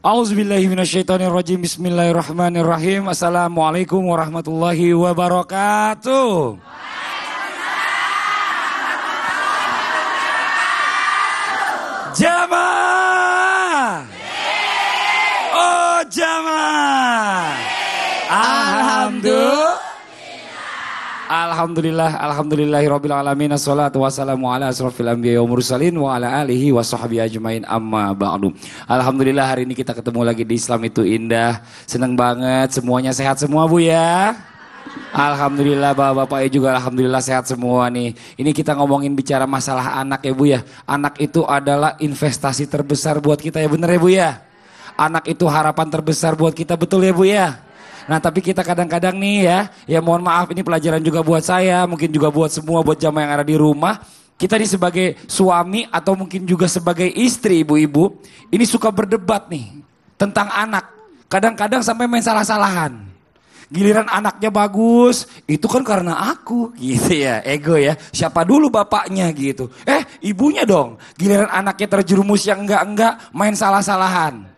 Auzubillahiminasyaitonirrajim. Bismillahirrahmanirrahim. Assalamualaikum warahmatullahi wabarakatuh. Jamaah. Oh jamaah. Alhamdulillahirabbil alamin. Assalatu wassalamu ala asrofil anbiya'i wal mursalin wa ala alihi wa sahbihi ajmain, amma ba'du. Alhamdulillah, hari ini kita ketemu lagi di Islam itu Indah. Senang banget, semuanya sehat semua Bu ya. Alhamdulillah, bapak-bapak juga alhamdulillah sehat semua nih. Ini kita ngomongin bicara masalah anak ya Bu ya. Anak itu adalah investasi terbesar buat kita ya, bener ya Bu ya. Anak itu harapan terbesar buat kita, betul ya Bu ya. Nah tapi kita kadang-kadang nih ya mohon maaf, ini pelajaran juga buat saya, mungkin juga buat semua, buat jamaah yang ada di rumah. Kita nih sebagai suami atau mungkin juga sebagai istri ibu-ibu, ini suka berdebat nih tentang anak. Kadang-kadang sampai main salah-salahan. Giliran anaknya bagus, itu kan karena aku gitu ya, ego ya. Siapa dulu bapaknya gitu. Ibunya dong, giliran anaknya terjerumus yang enggak, main salah-salahan.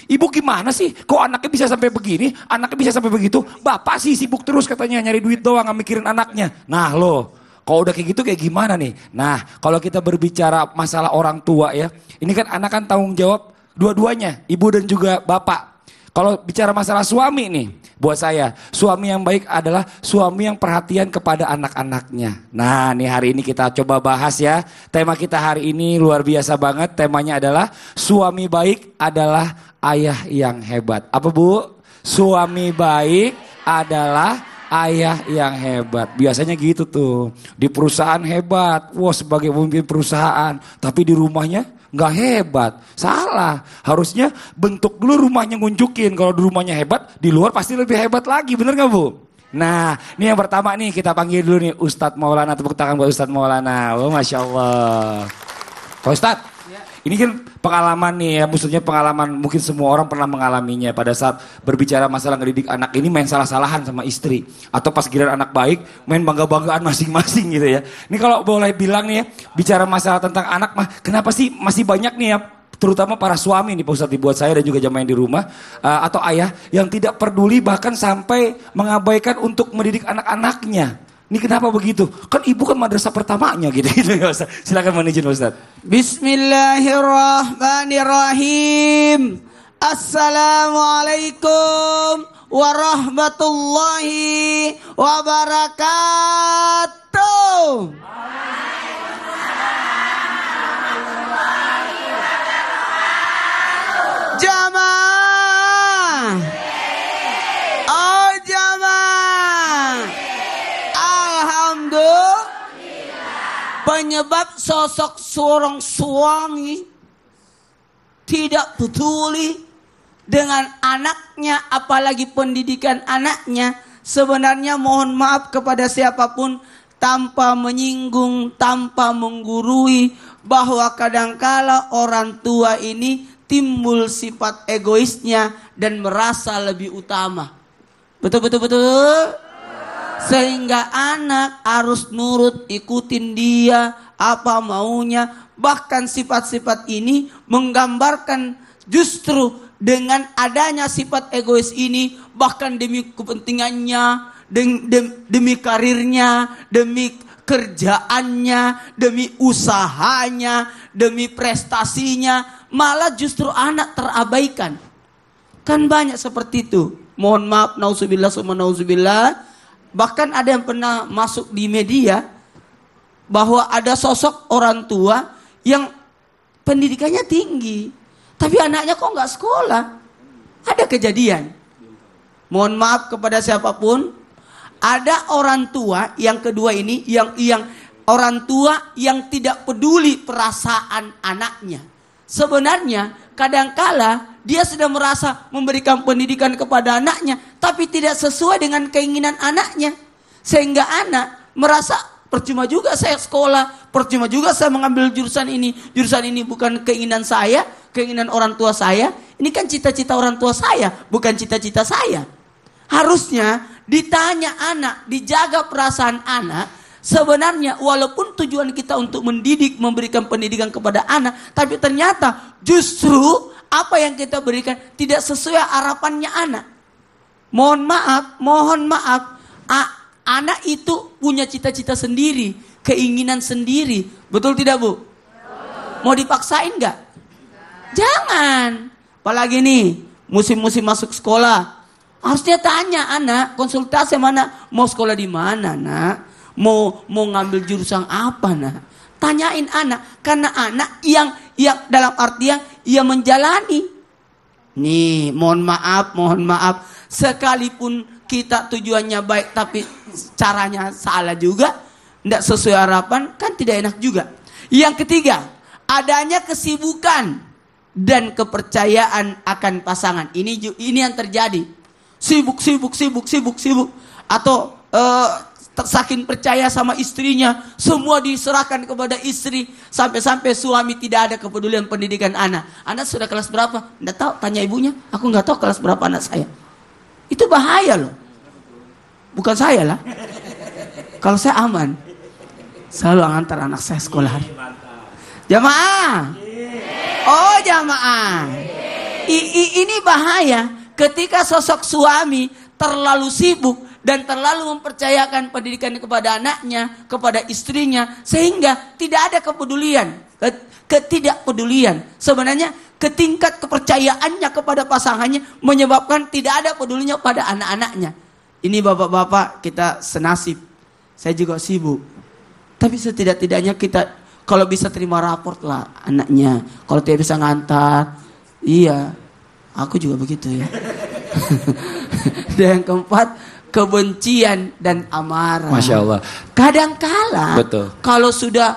Ibu gimana sih? Kok anaknya bisa sampai begini? Anaknya bisa sampai begitu? Bapak sih sibuk terus katanya nyari duit doang, gak mikirin anaknya. Nah loh, kalau udah kayak gitu kayak gimana nih? Nah kalau kita berbicara masalah orang tua ya, ini kan anak kan tanggung jawab dua-duanya, ibu dan juga bapak. Kalau bicara masalah suami nih, buat saya suami yang baik adalah suami yang perhatian kepada anak-anaknya. Nah nih hari ini kita coba bahas ya. Tema kita hari ini luar biasa banget. Temanya adalah suami baik adalah ayah yang hebat. Apa Bu? Suami baik adalah ayah yang hebat. Biasanya gitu tuh. Di perusahaan hebat. Wah sebagai pemimpin perusahaan. Tapi di rumahnya nggak hebat. Salah. Harusnya bentuk dulu rumahnya ngunjukin. Kalau di rumahnya hebat, di luar pasti lebih hebat lagi. Bener nggak Bu? Nah ini yang pertama nih, kita panggil dulu nih Ustadz Maulana. Tepuk tangan buat Ustadz Maulana. Oh Masya Allah. Pak Ustadz, ini kan pengalaman nih ya, maksudnya pengalaman mungkin semua orang pernah mengalaminya pada saat berbicara masalah ngedidik anak ini, main salah-salahan sama istri. Atau pas giliran anak baik, main bangga-banggaan masing-masing gitu ya. Ini kalau boleh bilang nih ya, bicara masalah tentang anak mah, kenapa sih masih banyak nih ya, terutama para suami nih Pak Ustadz, buat saya dan juga jamaah yang di rumah, atau ayah yang tidak peduli bahkan sampai mengabaikan untuk mendidik anak-anaknya. Ini kenapa begitu? Kan ibu kan madrasah pertamanya gitu ya Ustaz. Silakan manijin Ustaz. Bismillahirrahmanirrahim. Assalamualaikum warahmatullahi wabarakatuh. Jamaah. Oh jamaah. Penyebab sosok seorang suami tidak peduli dengan anaknya, apalagi pendidikan anaknya, sebenarnya mohon maaf kepada siapapun, tanpa menyinggung, tanpa menggurui, bahwa kadangkala orang tua ini timbul sifat egoisnya dan merasa lebih utama. Betul. Sehingga anak harus nurut, ikutin dia apa maunya. Bahkan sifat-sifat ini menggambarkan justru dengan adanya sifat egois ini, bahkan demi kepentingannya, demi karirnya, demi kerjaannya, demi usahanya, demi prestasinya, malah justru anak terabaikan. Kan banyak seperti itu. Mohon maaf, nauzubillah summa nauzubillah. Bahkan ada yang pernah masuk di media bahwa ada sosok orang tua yang pendidikannya tinggi, tapi anaknya kok nggak sekolah. Ada kejadian. Mohon maaf kepada siapapun. Ada orang tua yang kedua ini, yang orang tua yang tidak peduli perasaan anaknya. Sebenarnya kadangkala dia sudah merasa memberikan pendidikan kepada anaknya, tapi tidak sesuai dengan keinginan anaknya. Sehingga anak merasa percuma juga saya sekolah, percuma juga saya mengambil jurusan ini. Jurusan ini bukan keinginan saya, keinginan orang tua saya. Ini kan cita-cita orang tua saya, bukan cita-cita saya. Harusnya ditanya anak, dijaga perasaan anak. Sebenarnya walaupun tujuan kita untuk mendidik, memberikan pendidikan kepada anak, tapi ternyata justru apa yang kita berikan tidak sesuai harapannya anak. Mohon maaf, anak itu punya cita-cita sendiri, keinginan sendiri. Betul tidak, Bu? Mau dipaksain nggak? Jangan. Apalagi nih, musim-musim masuk sekolah. Harusnya tanya anak, konsultasi mana, mau sekolah di mana, Nak? Mau ngambil jurusan apa, Nak? Tanyain anak, karena anak yang dalam artian ia menjalani. Nih, mohon maaf, sekalipun kita tujuannya baik tapi caranya salah juga, tidak sesuai harapan, kan tidak enak juga. Yang ketiga, adanya kesibukan dan kepercayaan akan pasangan. Ini yang terjadi. Sibuk. Atau saking percaya sama istrinya, semua diserahkan kepada istri, sampai suami tidak ada kepedulian pendidikan anak. Anak sudah kelas berapa? Nggak tahu, tanya ibunya. Aku nggak tahu kelas berapa anak saya. Itu bahaya loh. Bukan saya lah. Kalau saya aman, selalu antar anak saya sekolah. Jamaah. Oh jamaah. Ini bahaya ketika sosok suami terlalu sibuk dan terlalu mempercayakan pendidikan kepada anaknya, kepada istrinya, sehingga tidak ada kepedulian, ketidakpedulian. Sebenarnya ketingkat kepercayaannya kepada pasangannya menyebabkan tidak ada pedulinya pada anak-anaknya. Ini bapak-bapak kita senasib. Saya juga sibuk. Tapi setidak-tidaknya kita kalau bisa terima raport lah anaknya. Kalau tidak bisa ngantar, iya, aku juga begitu ya. Dan yang keempat, kebencian dan amarah. Masya Allah. Kadangkala Betul. kalau sudah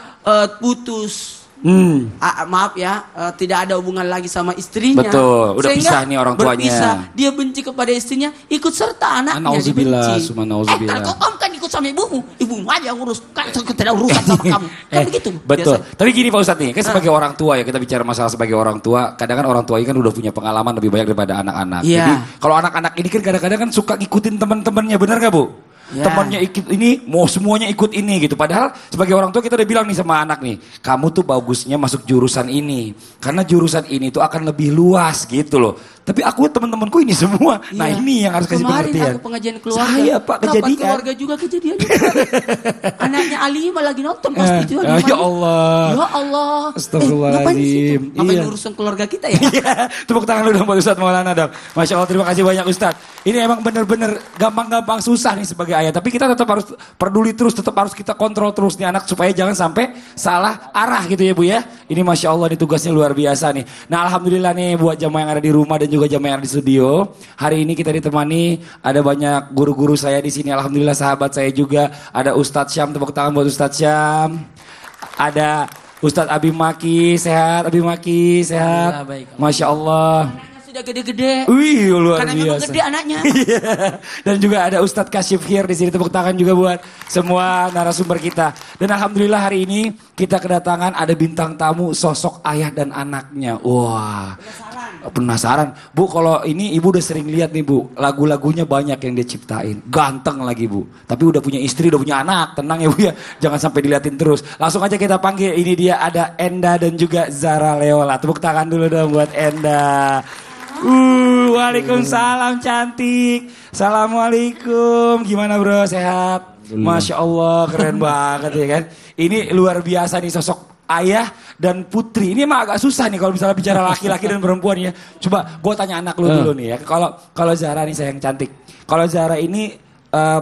putus, maaf ya, tidak ada hubungan lagi sama istrinya. Betul, udah sehingga pisah nih orang tuanya. Berpisah, dia benci kepada istrinya, ikut serta anaknya Nauzubillah, dibenci. summa nauzubillah. Kalau kamu kan ikut sama ibumu aja yang urus, kan tidak urusan sama kamu. Kan begitu. Betul. Biasa. Tapi gini Pak Ustadz nih, kan sebagai orang tua ya, kita bicara masalah sebagai orang tua, kadang kan orang tua ini kan udah punya pengalaman lebih banyak daripada anak-anak. Iya. Jadi kalau anak-anak ini kan kadang-kadang kan suka ngikutin teman-temannya, benar gak Bu? Ya. Temannya ikut ini, mau semuanya ikut ini gitu. Padahal sebagai orang tua kita udah bilang nih sama anak nih, kamu tuh bagusnya masuk jurusan ini, karena jurusan ini tuh akan lebih luas gitu loh. Tapi aku teman-temanku ini semua. Iya. Nah ini yang harus kasih pengertian. Kemarin aku pengajian keluarga. Saya Pak Dapat kejadian. keluarga juga kejadian. Anaknya Alimah lagi nonton pasti itu. Ya Allah. Ya Allah. Astagfirullahaladzim. Ngapain di situ? Ngapain Iya. urusan keluarga kita ya? Iya, tepuk tangan lu dong buat Ustadz Maulana dong. Masya Allah, terima kasih banyak Ustadz. Ini emang bener-bener gampang-gampang susah nih sebagai ayah. Tapi kita tetap harus peduli terus, tetap harus kita kontrol terus nih anak supaya jangan sampai salah arah gitu ya Bu ya. Ini Masya Allah nih tugasnya luar biasa nih. Nah Alhamdulillah nih buat jamaah yang ada di rumah dan juga jamaah yang ada di studio. Hari ini kita ditemani ada banyak guru-guru saya di sini. Alhamdulillah sahabat saya juga. Ada Ustadz Syam, tepuk tangan buat Ustadz Syam. Ada Ustadz Abi Maki, sehat Abi Maki, sehat. Baik. Masya Allah. Anaknya sudah gede-gede. Wih luar Karena memang biasa. gede anaknya. Iya. Dan juga ada Ustadz Kasyif Hir di sini, tepuk tangan juga buat semua narasumber kita. Dan alhamdulillah hari ini kita kedatangan ada bintang tamu sosok ayah dan anaknya. Wah. Penasaran. Bu kalau ini ibu udah sering lihat nih Bu, lagu-lagunya banyak yang dia ciptain. Ganteng lagi Bu. Tapi udah punya istri, udah punya anak. Tenang ya Bu ya. Jangan sampai diliatin terus. Langsung aja kita panggil. Ini dia ada Enda dan juga Zara Leola. Tepuk tangan dulu dong buat Enda. Waalaikumsalam cantik. Assalamualaikum. Gimana bro, sehat? Masya Allah keren banget ya kan. Ini luar biasa nih sosok ayah dan putri. Ini emang agak susah nih kalau misalnya bicara laki-laki dan perempuan ya. Coba gue tanya anak lu dulu nih ya. Kalau Zara nih sayang cantik. Kalau Zara ini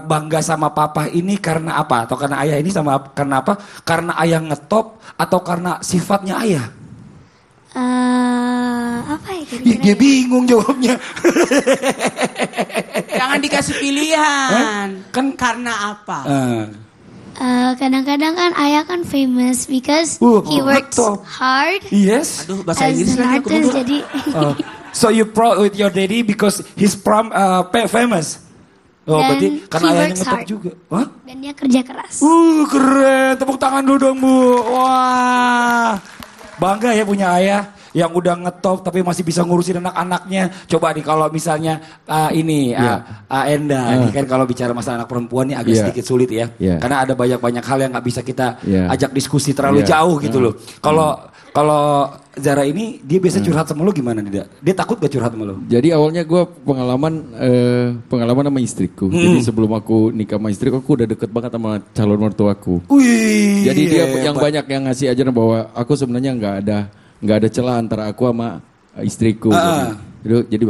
bangga sama papa ini karena apa? Atau karena ayah ini karena apa? Karena ayah ngetop atau karena sifatnya ayah? Apa ya kira-kira? Dia bingung jawabnya. Jangan dikasih pilihan. Kan- karena apa? Kadang-kadang kan ayah kan famous because he works betul. hard Yes. Aduh, bahasa as Inggris an lagi aku artist. mundur. Jadi So you proud with your daddy because he's famous. Oh Dan berarti karena he ayahnya works ngetop hard. juga. Hah? dan dia kerja keras. Keren. Tepuk tangan dulu dong Bu. Wah. Bangga ya punya ayah yang udah ngetop tapi masih bisa ngurusin anak-anaknya. Coba nih kalau misalnya Enda ini kan kalau bicara masalah anak perempuan ini agak sedikit sulit ya. Karena ada banyak-banyak hal yang nggak bisa kita ajak diskusi terlalu jauh gitu loh. Kalau Zara ini dia biasa curhat sama lu gimana Dida? Dia takut gak curhat sama lu? Jadi awalnya gue pengalaman sama istriku. Jadi sebelum aku nikah sama istriku, aku udah deket banget sama calon mertuaku. Wih. Jadi dia yang banyak yang ngasih ajaran bahwa aku sebenarnya nggak ada celah antara aku sama istriku. Jadi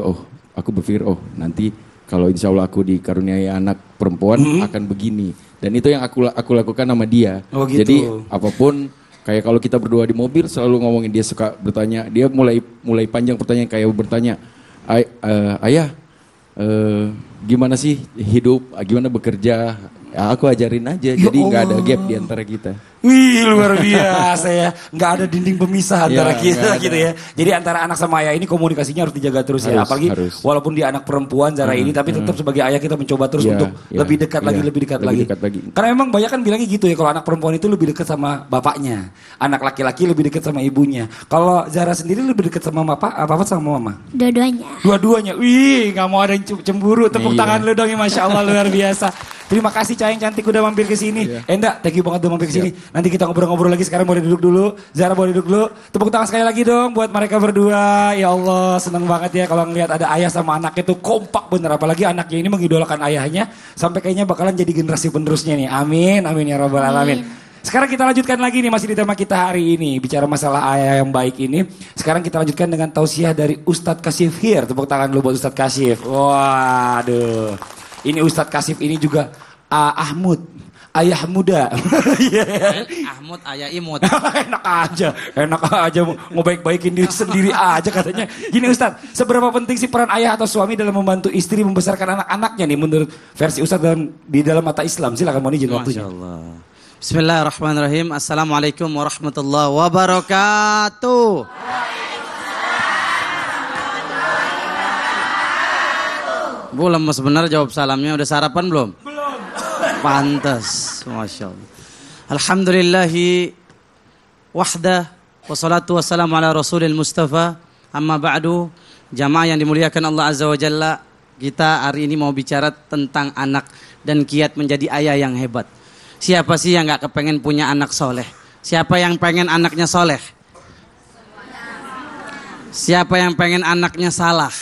aku berpikir nanti kalau insya Allah aku dikaruniai anak perempuan akan begini. Dan itu yang aku lakukan sama dia. Oh, gitu. Jadi apapun. Kayak kalau kita berdua di mobil selalu ngomongin, dia suka bertanya, dia mulai panjang pertanyaan kayak bertanya, ayah gimana sih hidup, gimana bekerja, ya, aku ajarin aja, jadi nggak ada gap di antara kita. Wih luar biasa ya, nggak ada dinding pemisah antara kita gitu ya. Jadi antara anak sama ayah ini komunikasinya harus dijaga terus ya. Apalagi walaupun dia anak perempuan Zara ini, tapi tetap sebagai ayah kita mencoba terus untuk lebih dekat lagi. Karena emang banyak kan bilangnya gitu ya, kalau anak perempuan itu lebih dekat sama bapaknya, anak laki-laki lebih dekat sama ibunya. Kalau Zara sendiri lebih dekat sama bapak, apa sama mama? Dua-duanya. Wih, nggak mau ada yang cemburu. Tepuk tangan lu dong ya, Masya Allah luar biasa. Terima kasih Cahing cantik udah mampir ke sini. Endak, thank you banget udah mampir ke sini. Nanti kita ngobrol-ngobrol lagi, sekarang boleh duduk dulu. Zara boleh duduk dulu. Tepuk tangan sekali lagi dong buat mereka berdua. Ya Allah, seneng banget ya kalau ngelihat ada ayah sama anaknya tuh kompak bener. Apalagi anaknya ini mengidolakan ayahnya sampai kayaknya bakalan jadi generasi penerusnya nih. Amin, amin ya rabbal alamin. Sekarang kita lanjutkan lagi nih, masih di tema kita hari ini. Bicara masalah ayah yang baik ini. Sekarang kita lanjutkan dengan tausiah dari Ustadz Kasyif here. Tepuk tangan dulu buat Ustadz Kasyif. Waduh. Ini Ustadz Kasyif ini juga Ahmud, ayah muda. Ahmud ayah imut. enak aja mau baik-baikin diri sendiri aja katanya. Gini Ustadz, seberapa penting sih peran ayah atau suami dalam membantu istri membesarkan anak-anaknya nih menurut versi Ustadz di dalam mata Islam? Silakan mohon izin waktunya. Bismillahirrahmanirrahim. Assalamualaikum warahmatullahi wabarakatuh. Bu lemes bener jawab salamnya. Udah sarapan belum? Belum. Pantes. Masya Allah. Alhamdulillahi wahdah. Wassalatu wassalamu ala rasulil mustafa. Amma ba'du. Jamaah yang dimuliakan Allah Azza wa Jalla. Kita hari ini mau bicara tentang anak dan kiat menjadi ayah yang hebat. Siapa sih yang gak kepengen punya anak soleh? Siapa yang pengen anaknya soleh? Siapa yang pengen anaknya salah?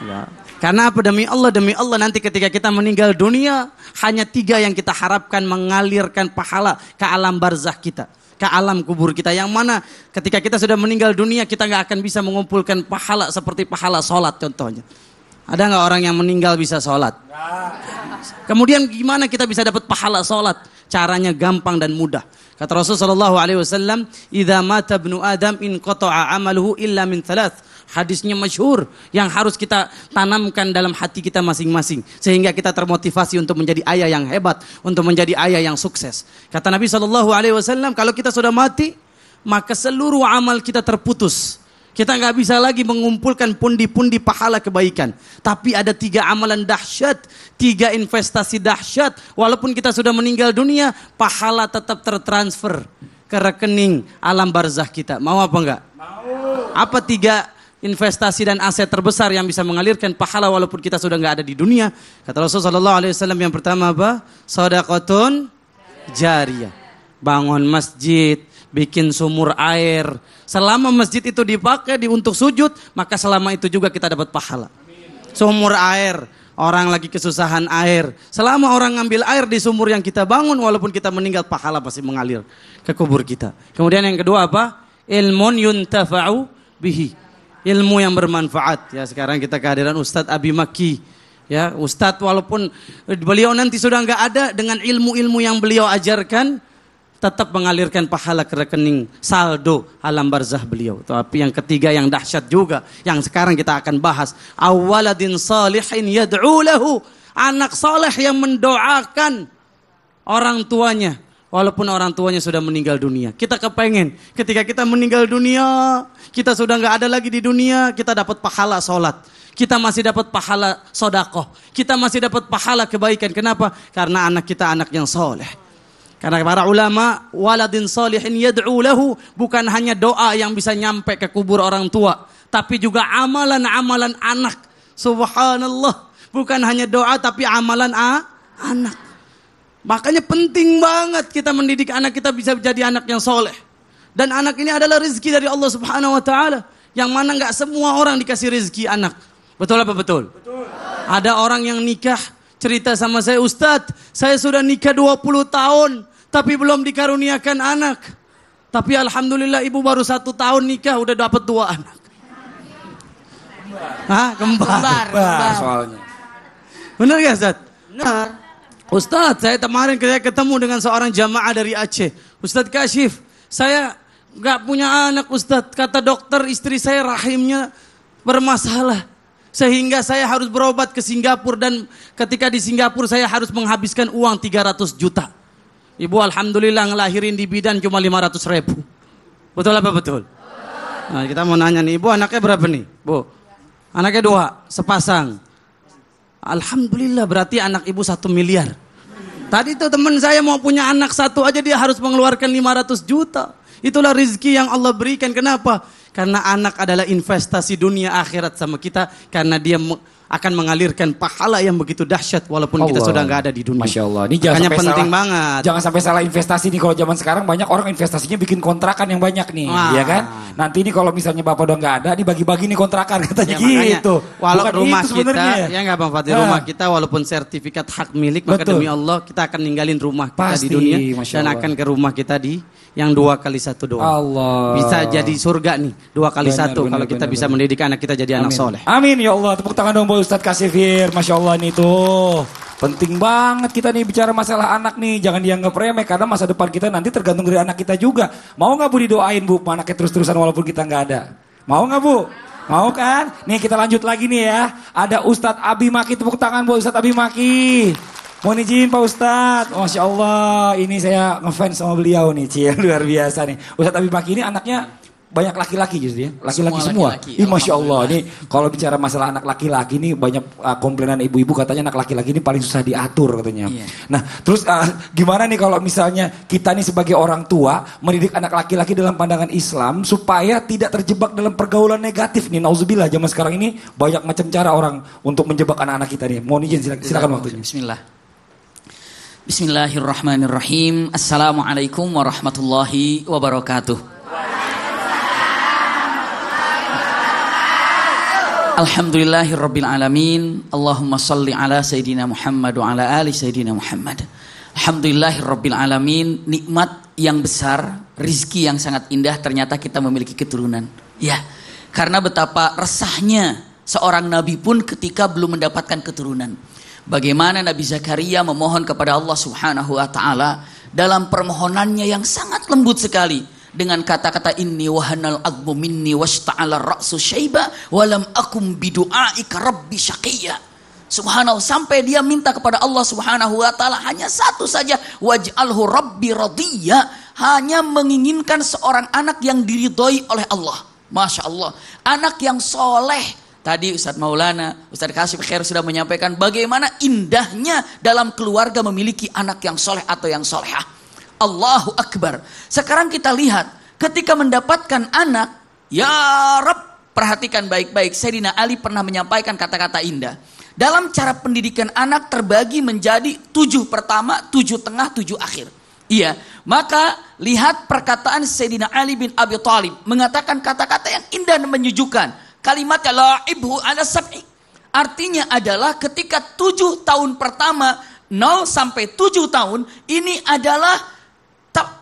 Ya. Karena apa? Demi Allah nanti ketika kita meninggal dunia, hanya 3 yang kita harapkan mengalirkan pahala ke alam barzah kita, ke alam kubur kita. Yang mana ketika kita sudah meninggal dunia, kita gak akan bisa mengumpulkan pahala seperti pahala sholat contohnya. Ada gak orang yang meninggal bisa sholat? Kemudian gimana kita bisa dapat pahala sholat? Caranya gampang dan mudah. Kata Rasulullah SAW, "Idza mata ibnu Adam in qata'a 'amaluhu illa min 3." Hadisnya masyhur yang harus kita tanamkan dalam hati kita masing-masing sehingga kita termotivasi untuk menjadi ayah yang hebat, untuk menjadi ayah yang sukses. Kata Nabi SAW, kalau kita sudah mati, maka seluruh amal kita terputus. Kita nggak bisa lagi mengumpulkan pundi-pundi pahala kebaikan. Tapi ada 3 amalan dahsyat, 3 investasi dahsyat. Walaupun kita sudah meninggal dunia, pahala tetap tertransfer ke rekening alam barzah kita. Mau apa enggak? Mau. Apa 3 investasi dan aset terbesar yang bisa mengalirkan pahala walaupun kita sudah nggak ada di dunia? Kata Rasulullah SAW yang pertama apa? Shadaqatun jariyah. Bangun masjid, bikin sumur air. Selama masjid itu dipakai untuk sujud, maka selama itu juga kita dapat pahala. Sumur air, orang lagi kesusahan air. Selama orang ngambil air di sumur yang kita bangun, walaupun kita meninggal, pahala pasti mengalir ke kubur kita. Kemudian yang kedua apa? Ilmun yuntafa'u bihi. Ilmu yang bermanfaat. Ya, sekarang kita kehadiran Ustadz Abi Makki. Ya, Ustadz walaupun beliau nanti sudah nggak ada, dengan ilmu-ilmu yang beliau ajarkan tetap mengalirkan pahala ke rekening saldo alam barzah beliau. Tapi yang ketiga yang dahsyat juga yang sekarang kita akan bahas, awaladin salihin yad'u lahu, anak saleh yang mendoakan orang tuanya walaupun orang tuanya sudah meninggal dunia. Kita kepengen ketika kita meninggal dunia, kita sudah nggak ada lagi di dunia, kita dapat pahala sholat, kita masih dapat pahala sodakoh, kita masih dapat pahala kebaikan. Kenapa? Karena anak kita anak yang soleh. Karena para ulama, waladin salihin yad'u lahu, bukan hanya doa yang bisa nyampe ke kubur orang tua, tapi juga amalan-amalan anak. Subhanallah, bukan hanya doa tapi amalan anak. Makanya penting banget kita mendidik anak kita bisa jadi anak yang soleh. Dan anak ini adalah rezeki dari Allah Subhanahu wa taala. Yang mana enggak semua orang dikasih rezeki anak. Betul apa betul? Betul. Ada orang yang nikah cerita sama saya, Ustadz, saya sudah nikah 20 tahun tapi belum dikaruniakan anak. Tapi alhamdulillah ibu baru 1 tahun nikah udah dapat 2 anak. Hah? Kembar soalnya. Benar gak Ustadz? Benar. Ustadz, saya kemarin ketemu dengan seorang jamaah dari Aceh. Ustadz Kashif, saya gak punya anak Ustadz. Kata dokter istri saya rahimnya bermasalah. Sehingga saya harus berobat ke Singapura. Dan ketika di Singapura saya harus menghabiskan uang 300 juta. Ibu alhamdulillah ngelahirin di bidan cuma 500 ribu. Betul apa betul? Nah, kita mau nanya nih, ibu anaknya berapa nih? Bu, anaknya 2, sepasang. Alhamdulillah berarti anak ibu 1 miliar. Tadi tuh teman saya mau punya anak 1 aja dia harus mengeluarkan 500 juta. Itulah rezeki yang Allah berikan. Kenapa? Karena anak adalah investasi dunia akhirat sama kita. Karena dia akan mengalirkan pahala yang begitu dahsyat walaupun kita sudah nggak ada di dunia. Masya Allah. Ini jangan sampai penting salah, banget. Jangan sampai salah investasi nih. Kalau zaman sekarang banyak orang investasinya bikin kontrakan yang banyak nih, ya kan? Nanti ini kalau misalnya bapak udah nggak ada, dibagi-bagi nih kontrakan katanya Ya, gitu. Walau Bukan rumah itu kita, sebenarnya. ya nggak Bang Fatih, rumah kita walaupun sertifikat hak milik, maka Betul. demi Allah kita akan ninggalin rumah kita Pasti, di dunia Masya dan Allah. akan ke rumah kita di yang 2 kali 1 doang. Allah. Bisa jadi surga nih 2 kali 1 kalau kita bisa mendidik anak kita jadi anak soleh. Amin ya Allah. Tepuk tangan dong buat Ustadz Kasifir. Masya Allah nih tuh. Penting banget kita nih bicara masalah anak nih. Jangan dianggap remeh karena masa depan kita nanti tergantung dari anak kita juga. Mau nggak Bu didoain Bu anaknya terus-terusan walaupun kita nggak ada? Mau nggak Bu? Mau kan? Nih kita lanjut lagi nih ya. Ada Ustadz Abi Maki. Tepuk tangan buat Ustadz Abi Maki. Mohon izin Pak Ustadz. Masya Allah. Ini saya ngefans sama beliau nih. Cie, luar biasa nih. Ustadz Abi Maki ini anaknya banyak laki-laki justru ya. Laki-laki semua. Ih, Masya Allah. Nih kalau bicara masalah anak laki-laki nih banyak komplainan ibu-ibu katanya anak laki-laki ini paling susah diatur katanya. Iya. Nah terus gimana nih kalau misalnya kita nih sebagai orang tua mendidik anak laki-laki dalam pandangan Islam supaya tidak terjebak dalam pergaulan negatif nih. Nauzubillah zaman sekarang ini banyak macam cara orang untuk menjebak anak-anak kita nih. Mohon izin silakan waktunya. Bismillah. Bismillahirrahmanirrahim. Assalamualaikum warahmatullahi wabarakatuh. Alhamdulillahirabbil alamin. Allahumma shalli ala sayidina Muhammad wa ala ali sayidina Muhammad. Alhamdulillahirabbil alamin. Nikmat yang besar, rizki yang sangat indah ternyata kita memiliki keturunan. Ya, karena betapa resahnya seorang nabi pun ketika belum mendapatkan keturunan. Bagaimana Nabi Zakaria memohon kepada Allah Subhanahu wa taala dalam permohonannya yang sangat lembut sekali dengan kata-kata inni wahanal azmu minni washta'ala ra'su syaiba walam akum bidu'aika rabbi syaqiyya. Subhanallah, sampai dia minta kepada Allah Subhanahu wa taala hanya satu saja, waj'alhu rabbi radiyya, hanya menginginkan seorang anak yang diridhoi oleh Allah. Masya Allah, anak yang soleh. Tadi Ustadz Maulana, Ustadz Kasif Khair sudah menyampaikan bagaimana indahnya dalam keluarga memiliki anak yang soleh atau yang solehah. Allahu Akbar. Sekarang kita lihat ketika mendapatkan anak, ya Rab, perhatikan baik-baik. Sayyidina Ali pernah menyampaikan kata-kata indah. Dalam cara pendidikan anak terbagi menjadi 7 pertama, 7 tengah, 7 akhir. Iya, maka lihat perkataan Sayyidina Ali bin Abi Thalib mengatakan kata-kata yang indah dan menyejukkan. Kalimat la'ibhu ala sab'i. Artinya adalah ketika 7 tahun pertama 0 sampai 7 tahun ini adalah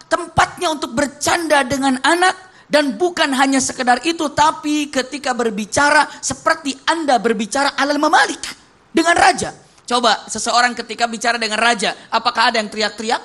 tempatnya untuk bercanda dengan anak, dan bukan hanya sekedar itu tapi ketika berbicara seperti Anda berbicara alal mamalik dengan raja. Coba seseorang ketika bicara dengan raja, apakah ada yang teriak-teriak?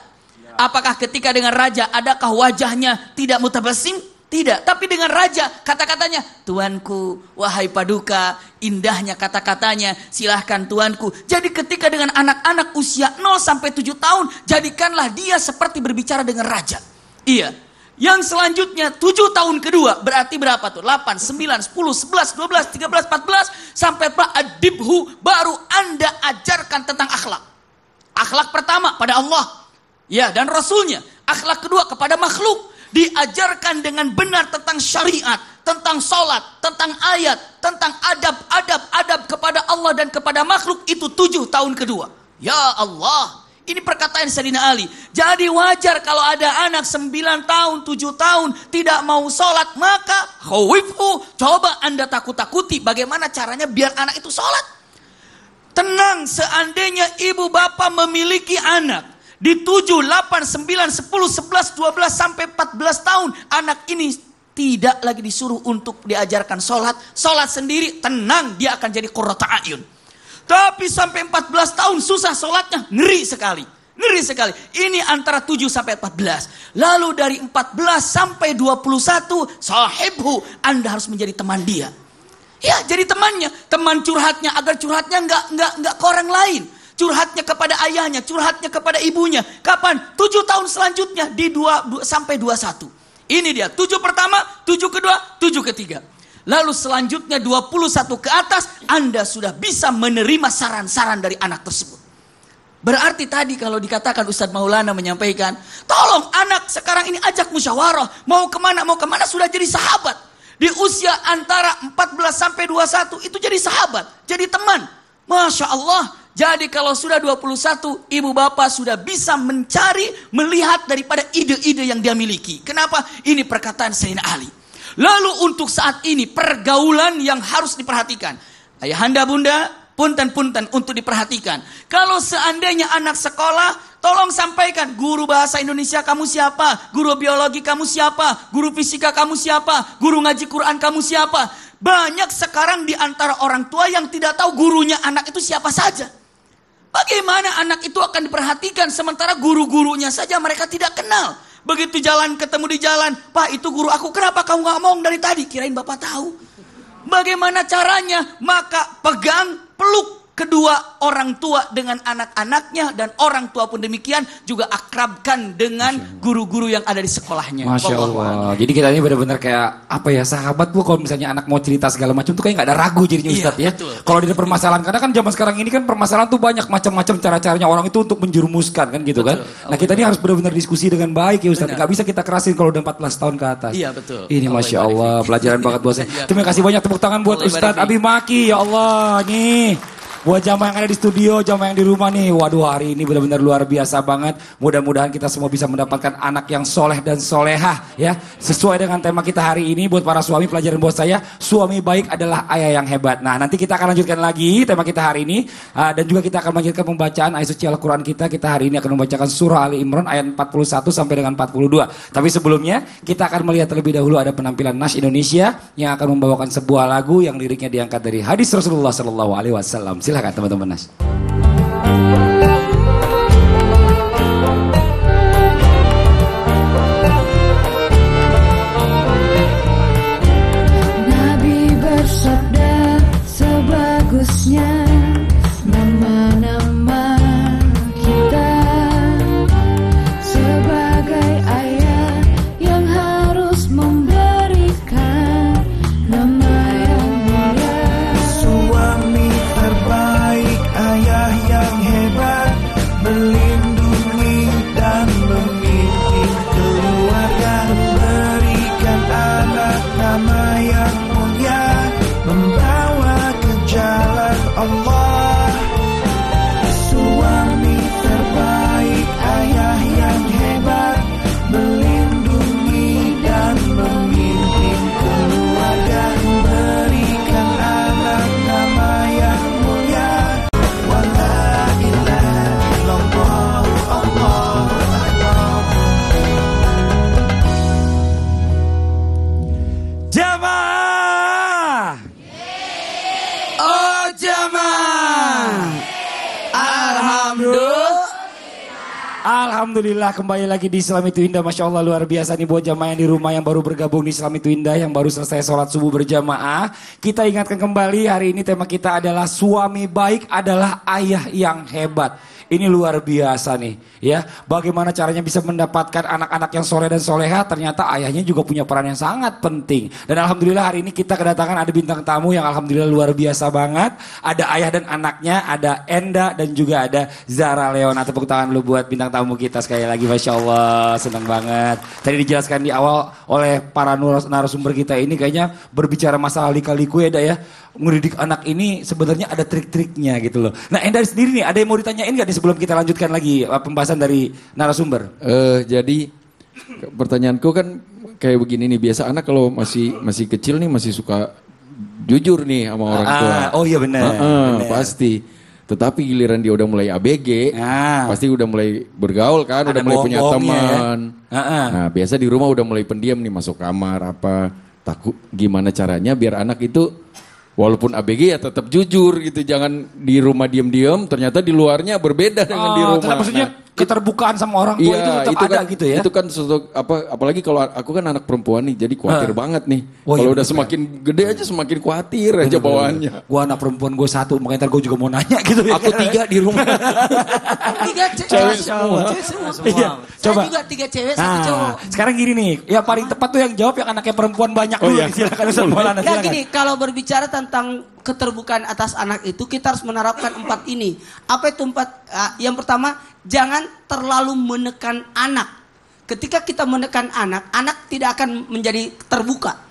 Apakah ketika dengan raja adakah wajahnya tidak mutabasim? Tidak, tapi dengan raja kata-katanya, tuanku, wahai paduka, indahnya kata-katanya, silahkan tuanku. Jadi ketika dengan anak-anak usia 0 sampai 7 tahun, jadikanlah dia seperti berbicara dengan raja. Iya, yang selanjutnya 7 tahun kedua, berarti berapa tuh? 8, 9, 10, 11, 12, 13, 14, sampai adibhu, baru Anda ajarkan tentang akhlak. Akhlak pertama pada Allah, ya, dan Rasulnya. Akhlak kedua kepada makhluk. Diajarkan dengan benar tentang syariat, tentang sholat, tentang ayat, tentang adab kepada Allah dan kepada makhluk. Itu 7 tahun kedua. Ya Allah, Ini perkataan Sayyidina Ali. Jadi wajar kalau ada anak 9 tahun, 7 tahun tidak mau sholat. Maka khawifhu, coba Anda takut-takuti bagaimana caranya biar anak itu sholat. Tenang, seandainya ibu bapak memiliki anak di 7, 8, 9, 10, 11, 12 sampai 14 tahun. Anak ini tidak lagi disuruh untuk diajarkan sholat. Sholat sendiri, tenang, dia akan jadi qurrata a'yun. Tapi sampai 14 tahun susah sholatnya, ngeri sekali. Ngeri sekali. Ini antara 7 sampai 14. Lalu dari 14 sampai 21, sahibhu, Anda harus menjadi teman dia. Ya, jadi temannya, teman curhatnya, agar curhatnya enggak ke orang lain. Curhatnya kepada ayahnya, curhatnya kepada ibunya. Kapan? 7 tahun selanjutnya di 2 sampai 21. Ini dia, 7 pertama, 7 kedua, 7 ketiga. Lalu selanjutnya 21 ke atas, Anda sudah bisa menerima saran-saran dari anak tersebut. Berarti tadi kalau dikatakan Ustadz Maulana menyampaikan, tolong anak sekarang ini ajak musyawarah, mau kemana sudah jadi sahabat. Di usia antara 14 sampai 21 itu jadi sahabat, jadi teman. Masya Allah, jadi kalau sudah 21, ibu bapak sudah bisa mencari, melihat daripada ide-ide yang dia miliki. Kenapa? Ini perkataan Sayyidina Ali. Lalu untuk saat ini pergaulan yang harus diperhatikan. Ayahanda bunda, punten-punten untuk diperhatikan. Kalau seandainya anak sekolah, tolong sampaikan guru bahasa Indonesia kamu siapa, guru biologi kamu siapa, guru fisika kamu siapa, guru ngaji Quran kamu siapa. Banyak sekarang di antara orang tua yang tidak tahu gurunya anak itu siapa saja. Bagaimana anak itu akan diperhatikan sementara guru-gurunya saja mereka tidak kenal. Begitu jalan ketemu di jalan, Pak itu guru aku, kenapa kamu gak ngomong dari tadi? Kirain Bapak tahu. Bagaimana caranya? Maka pegang, peluk kedua orang tua dengan anak-anaknya, dan orang tua pun demikian juga akrabkan dengan guru-guru yang ada di sekolahnya. Masya Allah. Jadi kita ini benar-benar kayak apa ya, sahabat tuh kalau misalnya anak mau cerita segala macam tuh kayak nggak ada ragu jadinya Ustadz ya. Kalau ada permasalahan, karena kan zaman sekarang ini kan permasalahan tuh banyak macam-macam cara-caranya orang itu untuk menjerumuskan kan gitu kan. Nah kita ini harus benar-benar diskusi dengan baik ya Ustadz. Nggak bisa kita kerasin kalau udah 14 tahun ke atas. Iya betul. Ini Masya Allah pelajaran banget buat saya. Terima kasih banyak, tepuk tangan buat Ustadz Abi Maki ya Allah nih. Buat jamaah yang ada di studio, jamaah yang di rumah nih, waduh hari ini benar-benar luar biasa banget. Mudah-mudahan kita semua bisa mendapatkan anak yang soleh dan solehah ya. Sesuai dengan tema kita hari ini buat para suami, pelajaran buat saya, suami baik adalah ayah yang hebat. Nah nanti kita akan lanjutkan lagi tema kita hari ini. Dan juga kita akan melanjutkan pembacaan ayat suci Al-Quran kita. Kita hari ini akan membacakan surah Ali Imran ayat 41 sampai dengan 42. Tapi sebelumnya kita akan melihat terlebih dahulu ada penampilan Nash Indonesia yang akan membawakan sebuah lagu yang liriknya diangkat dari hadis Rasulullah SAW. Silakan teman-teman Nas. Nabi bersabda sebagusnya nama-nama kita sebagai ayah yang harus memberikan nama yang mulia. Suami terbaik, ayah yang hebat, melindungi dan memimpin keluarga, memberikan anak nama yang mulia, membawa ke jalan Allah. Suami terbaik, ayah yang hebat, melindungi dan memimpin keluarga, memberikan anak nama yang mulia. Wala ilaha illallah, Allahu Akbar. Jamaah. Oh jamaah. Alhamdulillah kembali lagi di Islam Itu Indah. Masya Allah luar biasa nih buat jamaah yang di rumah yang baru bergabung di Islam Itu Indah, yang baru selesai sholat subuh berjamaah. Kita ingatkan kembali hari ini tema kita adalah suami baik adalah ayah yang hebat. Ini luar biasa nih ya. Bagaimana caranya bisa mendapatkan anak-anak yang soleh dan soleha. Ternyata ayahnya juga punya peran yang sangat penting. Dan alhamdulillah hari ini kita kedatangan ada bintang tamu yang alhamdulillah luar biasa banget. Ada ayah dan anaknya, ada Enda dan juga ada Zara Leona. Tepuk tangan lu buat bintang tamu kita sekali lagi. Masya Allah senang banget. Tadi dijelaskan di awal oleh para narasumber kita ini kayaknya berbicara masalah lika-liku ya. Ngedidik anak ini sebenarnya ada trik-triknya gitu loh. Nah Enda sendiri nih ada yang mau ditanyain gak nih sebelum kita lanjutkan lagi pembahasan dari narasumber? Jadi pertanyaanku kan kayak begini nih, biasa anak kalau masih kecil nih masih suka jujur nih sama orang tua. Oh iya benar. Benar. Pasti. Tetapi giliran dia udah mulai ABG, pasti udah mulai bergaul kan, udah mulai punya teman. Nah, biasa di rumah udah mulai pendiam nih, masuk kamar apa, takut gimana caranya biar anak itu walaupun ABG ya tetap jujur gitu, jangan di rumah diam-diam, ternyata di luarnya berbeda dengan di rumah. Maksudnya keterbukaan sama orang tua itu tetap ada kan, gitu ya? Itu kan sesuatu, apalagi kalau aku kan anak perempuan nih, jadi khawatir banget nih. Kalau udah semakin gede aja semakin khawatir aja bawaannya. Gua anak perempuan, gue 1, makanya ntar gue juga mau nanya gitu. Aku 3 di rumah. 3 cewek semua. Iya, coba. Saya juga 3 cewek, 1 cowok. Sekarang gini nih, yang paling tepat tuh yang jawab yang anaknya perempuan banyak dulu. Silakan Ustaz Maulana, Ya silakan. gini, kalau berbicara tentang keterbukaan atas anak itu, kita harus menerapkan 4 ini. Apa itu 4? Yang pertama, jangan terlalu menekan anak. Ketika kita menekan anak, anak tidak akan menjadi terbuka.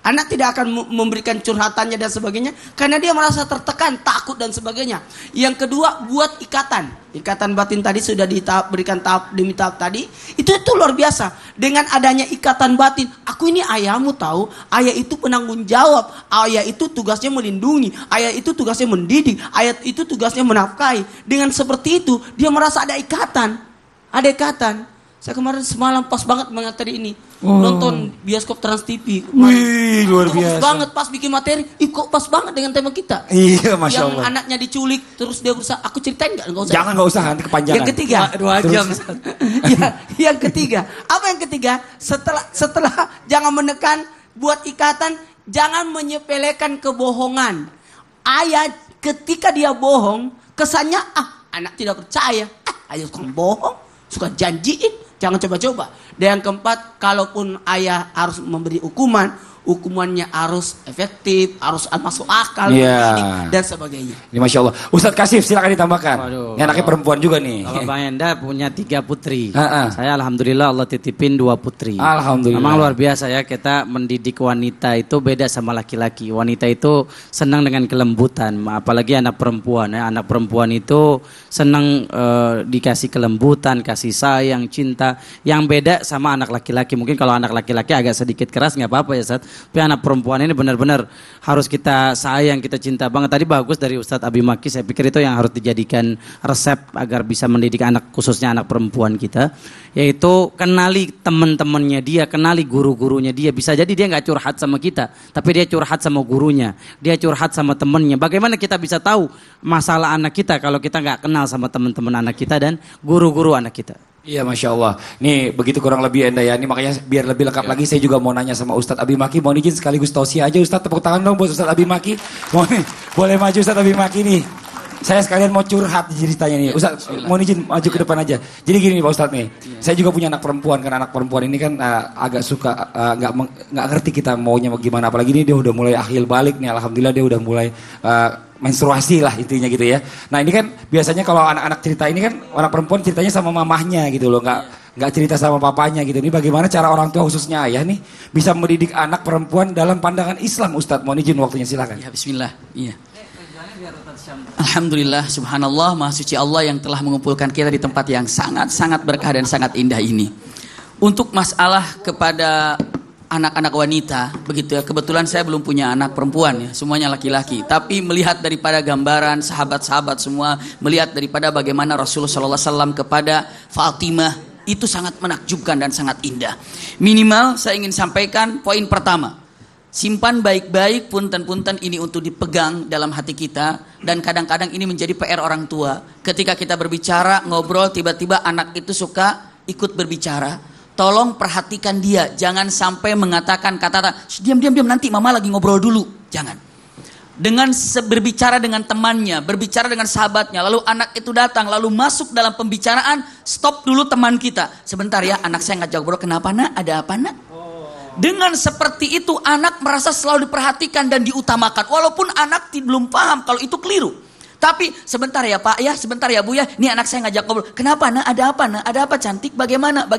Anak tidak akan memberikan curhatannya dan sebagainya karena dia merasa tertekan, takut dan sebagainya. Yang kedua, buat ikatan. Ikatan batin tadi sudah diberikan tahap demi tahap tadi. Itu luar biasa. Dengan adanya ikatan batin, aku ini ayahmu tahu. Ayah itu penanggung jawab. Ayah itu tugasnya melindungi. Ayah itu tugasnya mendidik. Ayah itu tugasnya menafkahi. Dengan seperti itu, dia merasa ada ikatan. Ada ikatan. Saya kemarin semalam pas banget mengatasi ini. Nonton bioskop Trans TV. Wih, luar biasa. Pas banget pas bikin materi. Kok pas banget dengan tema kita. Iya, Masya Yang Allah. anaknya diculik, terus dia berusaha. Aku ceritain nggak? Nggak usah. Jangan, nggak usah, nanti kepanjangan. Yang ketiga. 2 jam. Yang ketiga. Apa yang ketiga? Setelah jangan menekan, buat ikatan, jangan menyepelekan kebohongan. Ayah ketika dia bohong, kesannya anak tidak percaya. Ayah suka bohong, suka janjiin. Jangan coba-coba. Dan yang keempat, kalaupun ayah harus memberi hukumannya harus efektif, harus masuk akal, dan sebagainya. Ini Masya Allah. Ustadz Kasyif silakan ditambahkan. Waduh, Ini anaknya perempuan juga nih. Kalau Bang Enda punya 3 putri. Ha-ha. Saya alhamdulillah Allah titipin 2 putri. Alhamdulillah. Memang luar biasa ya, kita mendidik wanita itu beda sama laki-laki. Wanita itu senang dengan kelembutan, apalagi anak perempuan ya. Anak perempuan itu senang dikasih kelembutan, kasih sayang, cinta. Yang beda sama anak laki-laki. Mungkin kalau anak laki-laki agak sedikit keras nggak apa-apa ya Ustadz. Tapi anak perempuan ini benar-benar harus kita sayang, kita cinta banget. Tadi bagus dari Ustadz Abi Maki, saya pikir itu yang harus dijadikan resep agar bisa mendidik anak, khususnya anak perempuan kita. Yaitu kenali teman-temannya dia, kenali guru-gurunya dia. Bisa jadi dia nggak curhat sama kita, tapi dia curhat sama gurunya, dia curhat sama temannya. Bagaimana kita bisa tahu masalah anak kita kalau kita nggak kenal sama teman-teman anak kita dan guru-guru anak kita? Iya, Masya Allah. Nih begitu kurang lebih Enda ya. Ini makanya biar lebih lengkap lagi saya juga mau nanya sama Ustadz Abi Maki. Mohon izin sekaligus tausiah aja Ustadz. Tepuk tangan dong buat Ustadz Abi Maki. Boleh maju Ustadz Abi Maki nih. Saya sekalian mau curhat ceritanya nih. Ustadz mohon izin maju ke depan aja. Jadi gini nih Pak Ustadz nih. Saya juga punya anak perempuan. Karena anak perempuan ini kan agak suka nggak ngerti kita maunya gimana. Apalagi ini dia udah mulai akhil balik nih. Alhamdulillah dia udah mulai menstruasi lah intinya gitu ya. Nah ini kan biasanya kalau anak-anak cerita ini kan anak perempuan ceritanya sama mamahnya gitu loh, nggak cerita sama papanya gitu. Ini bagaimana cara orang tua khususnya ayah nih bisa mendidik anak perempuan dalam pandangan Islam Ustadz? Mohon izin waktunya silakan. Ya bismillah. Iya. Alhamdulillah, subhanallah, maha suci Allah yang telah mengumpulkan kita di tempat yang sangat-sangat berkah dan sangat indah ini. Untuk masalah kepada anak-anak wanita, begitu ya. Kebetulan saya belum punya anak perempuan ya, semuanya laki-laki. Tapi melihat daripada gambaran sahabat-sahabat semua, melihat daripada bagaimana Rasulullah SAW kepada Fatimah, itu sangat menakjubkan dan sangat indah. Minimal saya ingin sampaikan poin pertama. Simpan baik-baik punten-punten ini untuk dipegang dalam hati kita. Dan kadang-kadang ini menjadi PR orang tua. Ketika kita berbicara, ngobrol, tiba-tiba anak itu suka ikut berbicara. Tolong perhatikan dia, jangan sampai mengatakan kata-kata, diam nanti mama lagi ngobrol dulu. Jangan. Dengan berbicara dengan temannya, berbicara dengan sahabatnya, lalu anak itu datang, lalu masuk dalam pembicaraan, stop dulu teman kita. Sebentar ya, anak saya ngajak ngobrol, kenapa nak? Ada apa nak? Dengan seperti itu anak merasa selalu diperhatikan dan diutamakan. Walaupun anak belum paham kalau itu keliru. Tapi sebentar ya Pak ya, sebentar ya Bu ya. Ini anak saya ngajak ngobrol. Kenapa nak? Ada apa nak? Ada apa cantik? Bagaimana?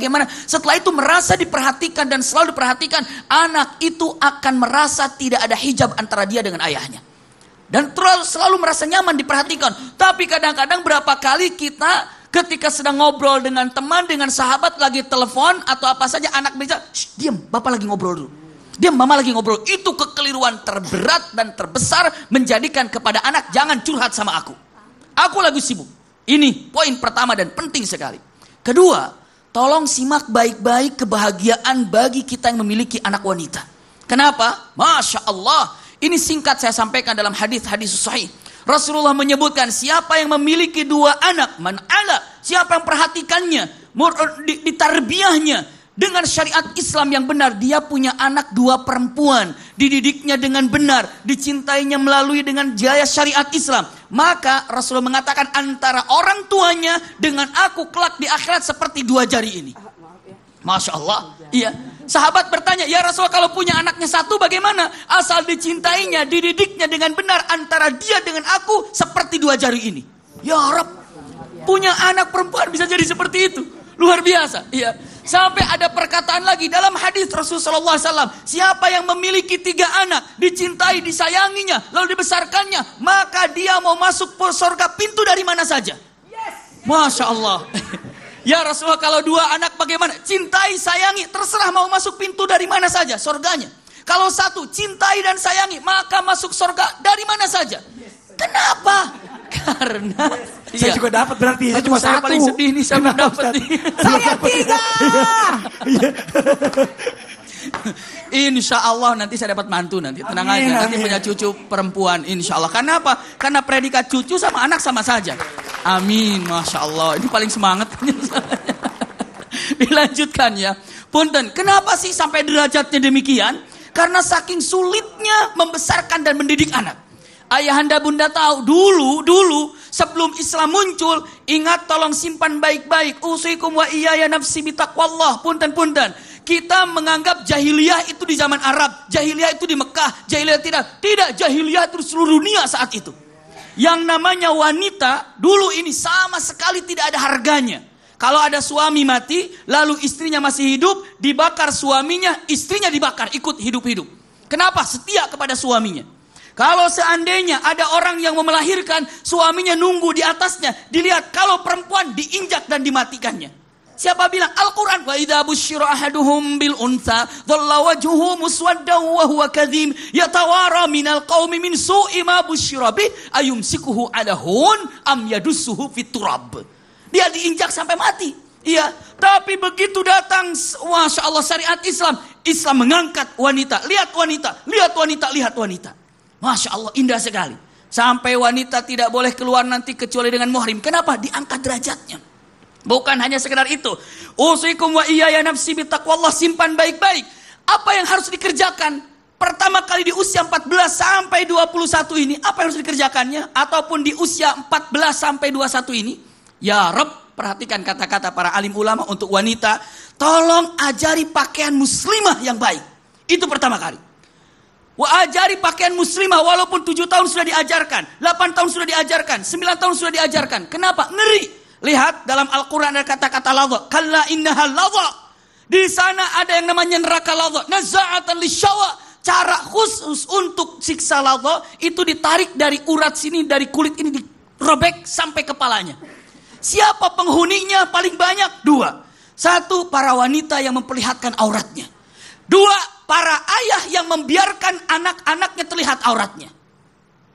Setelah itu merasa diperhatikan dan selalu diperhatikan, anak itu akan merasa tidak ada hijab antara dia dengan ayahnya. Dan selalu merasa nyaman diperhatikan. Tapi kadang-kadang berapa kali kita ketika sedang ngobrol dengan teman, dengan sahabat, lagi telepon atau apa saja, anak bisa, diam, bapak lagi ngobrol dulu. Diam, mama lagi ngobrol. Itu kekeliruan terberat dan terbesar menjadikan kepada anak, jangan curhat sama aku. Aku lagi sibuk. Ini poin pertama dan penting sekali. Kedua, tolong simak baik-baik kebahagiaan bagi kita yang memiliki anak wanita. Kenapa? Masya Allah. Ini singkat saya sampaikan dalam hadis-hadis sahih. Rasulullah menyebutkan siapa yang memiliki 2 anak, siapa yang perhatikannya, ditarbiyahnya dengan syariat Islam yang benar, dia punya anak 2 perempuan, dididiknya dengan benar, dicintainya melalui dengan jaya syariat Islam. Maka Rasulullah mengatakan antara orang tuanya dengan aku kelak di akhirat seperti 2 jari ini. Masya Allah. Iya. Sahabat bertanya, ya Rasulullah kalau punya anaknya 1 bagaimana? Asal dicintainya, dididiknya dengan benar antara dia dengan aku seperti 2 jari ini. Ya Rabb, punya anak perempuan bisa jadi seperti itu. Luar biasa. Iya. Sampai ada perkataan lagi dalam hadis Rasulullah SAW. Siapa yang memiliki 3 anak, dicintai, disayanginya, lalu dibesarkannya, maka dia mau masuk surga pintu dari mana saja. Masya Allah. Ya Rasulullah kalau 2 anak bagaimana? Cintai, sayangi, terserah mau masuk pintu dari mana saja, surganya. Kalau 1, cintai dan sayangi, maka masuk surga dari mana saja. Kenapa? Karena saya juga dapat berarti. Saya cuma 1. Paling sedih nih saya dapat. Saya 3. Insya Allah nanti saya dapat mantu nanti. Tenang aja, nanti punya cucu perempuan insya Allah. Kenapa? Karena predikat cucu sama anak sama saja. Amin, Masya Allah. Ini paling semangat. Dilanjutkan ya. Punten, kenapa sih sampai derajatnya demikian? Karena saking sulitnya membesarkan dan mendidik anak. Ayahanda bunda tahu dulu sebelum Islam muncul, ingat tolong simpan baik-baik. Usikum wa iyaya nafsi bitaqwallah. Punten. Kita menganggap jahiliyah itu di zaman Arab, jahiliyah itu di Mekah, jahiliyah tidak jahiliyah itu di seluruh dunia saat itu. Yang namanya wanita dulu ini sama sekali tidak ada harganya. Kalau ada suami mati, lalu istrinya masih hidup, dibakar suaminya, istrinya dibakar, ikut hidup-hidup. Kenapa? Setia kepada suaminya. Kalau seandainya ada orang yang mau melahirkan, suaminya nunggu di atasnya, dilihat kalau perempuan diinjak dan dimatikannya. Siapa bilang? Al-Quran. Wa idza busyira ahaduhum bil untha dhalla wajhuhu muswaddan wa huwa kadhim yatawara minal qaumi min su'i ma busyira bih ayumsikuhu ala hun am yadussuhu fit turab. Dia diinjak sampai mati. Iya, tapi begitu datang Masya Allah syariat Islam mengangkat wanita. Lihat wanita. Masya Allah indah sekali. Sampai wanita tidak boleh keluar nanti kecuali dengan muhrim. Kenapa? Diangkat derajatnya. Bukan hanya sekedar itu. Usikum wa iyaya nafsi bitaqwallah, simpan baik-baik. Apa yang harus dikerjakan? Pertama kali di usia 14 sampai 21 ini, apa yang harus dikerjakannya? Ataupun di usia 14 sampai 21 ini? Ya Rabb, perhatikan kata-kata para alim ulama untuk wanita. Tolong ajari pakaian muslimah yang baik. Itu pertama kali. Ajari pakaian muslimah walaupun 7 tahun sudah diajarkan, 8 tahun sudah diajarkan, 9 tahun sudah diajarkan. Kenapa? Ngeri. Lihat dalam Al-Quran ada kata-kata ladha. Kalla innaha ladha. Di sana ada yang namanya neraka ladha. Naza'atan lisyawa. Cara khusus untuk siksa ladha itu ditarik dari urat sini, dari kulit ini dirobek sampai kepalanya. Siapa penghuninya paling banyak? 2. 1, para wanita yang memperlihatkan auratnya. 2, para ayah yang membiarkan anak-anaknya terlihat auratnya.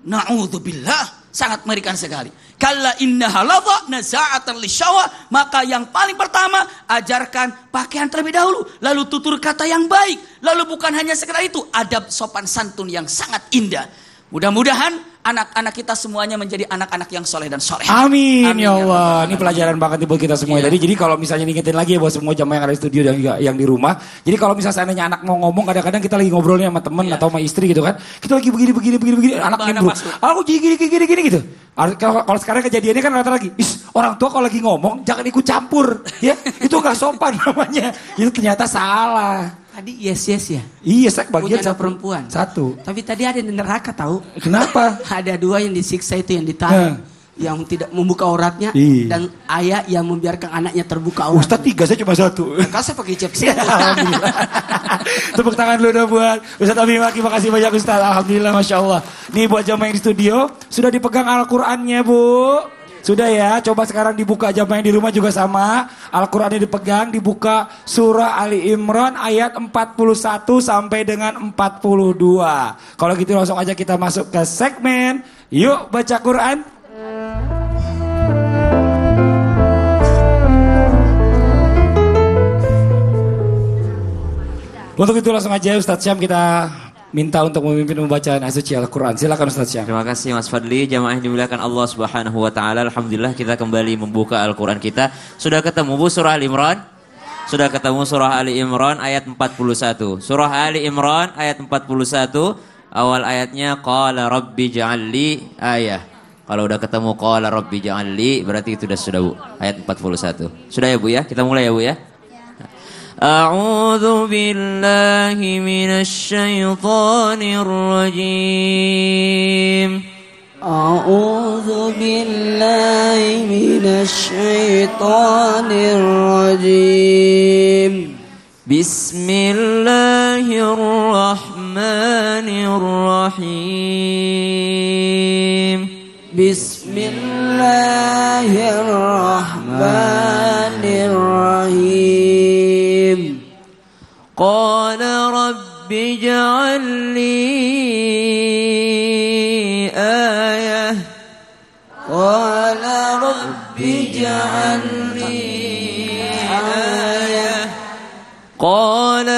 Na'udzubillah, sangat mengerikan sekali. Kalla innaha ladha naza'atan lisyawa. Maka yang paling pertama, ajarkan pakaian terlebih dahulu, lalu tutur kata yang baik, lalu bukan hanya sekedar itu, adab sopan santun yang sangat indah. Mudah-mudahan anak-anak kita semuanya menjadi anak-anak yang soleh dan soleh. Amin ya Allah. Ini pelajaran banget buat kita semua. Jadi kalau misalnya ingetin lagi ya buat semua jamaah yang ada di studio dan juga yang di rumah. Jadi kalau misalnya seandainya anak mau ngomong, kadang-kadang kita lagi ngobrolnya sama temen atau sama istri gitu kan. Kita lagi begini. Anak nimbrung. Aku gini gitu. Kalau sekarang kejadiannya kan rata lagi. Orang tua kalau lagi ngomong jangan ikut campur. Ya, itu gak sopan namanya. Itu ternyata salah. Tadi yes ya. Iya, bagian punya 2 perempuan. 1. Tapi tadi ada di neraka tahu. Kenapa? Ada 2 yang disiksa itu yang ditahan. yang tidak membuka auratnya Iya. dan ayah yang membiarkan anaknya terbuka aurat. Ustadz 3, saya cuma 1. Kan saya pakai chipset. Alhamdulillah. Tepuk tangan dulu dong buat Ustadz Abi Maki. Makasih banyak Ustadz. Alhamdulillah, Masya Allah. Nih buat jamaah yang di studio, sudah dipegang Al-Qurannya Bu? Sudah ya, coba sekarang dibuka jamaah yang di rumah juga sama. Al-Qurannya dipegang, dibuka surah Ali Imran ayat 41 sampai dengan 42. Kalau gitu langsung aja kita masuk ke segmen Yuk Baca Quran. Untuk itu langsung aja Ustadz Syam kita minta untuk memimpin pembacaan ayat suci Al-Quran. Silakan Ustadz Syam. Terima kasih Mas Fadli, jamaah yang dimuliakan Allah Subhanahu wa taala. Alhamdulillah kita kembali membuka Al-Qur'an kita. Sudah ketemu Bu surah Ali Imran? Sudah ketemu surah Ali Imran ayat 41. Surah Ali Imran ayat 41, awal ayatnya qala rabbi ja'alli ayah. Kalau udah ketemu qala rabbi ja'alli berarti itu sudah Bu, ayat 41. Sudah ya Bu ya? Kita mulai ya Bu ya. أعوذ بالله من الشيطان الرجيم أعوذ بالله من الشيطان الرجيم بسم الله الرحمن الرحيم بسم الله الرحمن الرحيم قال رب اجعل لي آية قال رب اجعل لي آية قال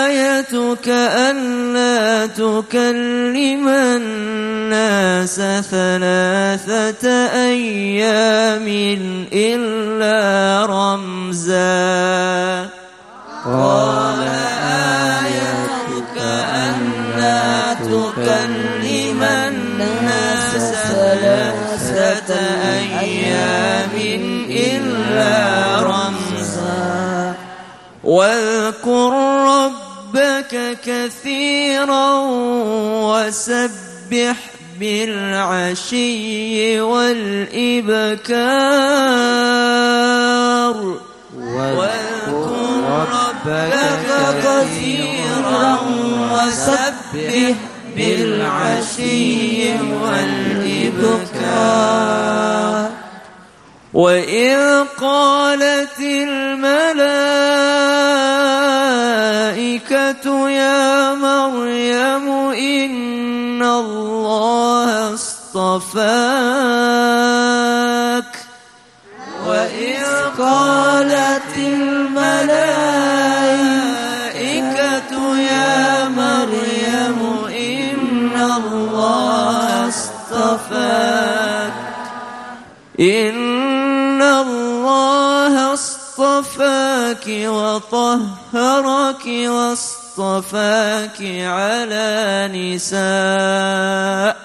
آيتك ألا تكلم الناس 3 أيام إلا رمزا قال آيتك ألا تكلم الناس 3 أيام إلا رمزا واذكر ربك كثيرا وسبح بالعشي والإبكار واذكر ربك كثيرا وسبح بالعشي والإبكار وإذ قالت الملائكة يا مريم إن الله اصطفاك وإذ قالت الملائكة يا مريم إن الله اصطفاك إن الله اصطفاك وطهرك واصطفاك على نساء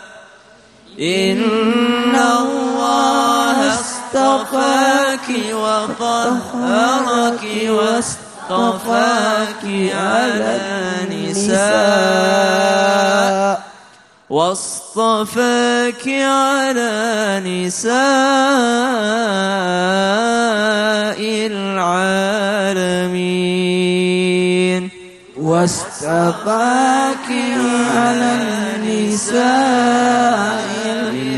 إن الله اصطفاك وطهرك واصطفاك على نساء واصطفاك على نساء العالمين واصطفاك على نساء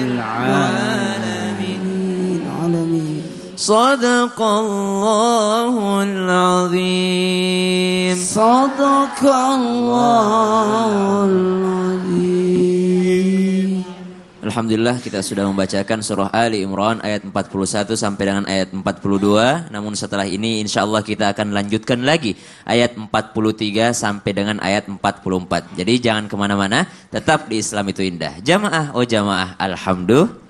العالمين صدق الله العظيم صدق الله العظيم. Alhamdulillah kita sudah membacakan surah Ali Imran ayat 41 sampai dengan ayat 42. Namun setelah ini insya Allah kita akan lanjutkan lagi ayat 43 sampai dengan ayat 44. Jadi jangan kemana-mana, tetap di Islam itu indah. Jamaah, oh jamaah, alhamdulillah.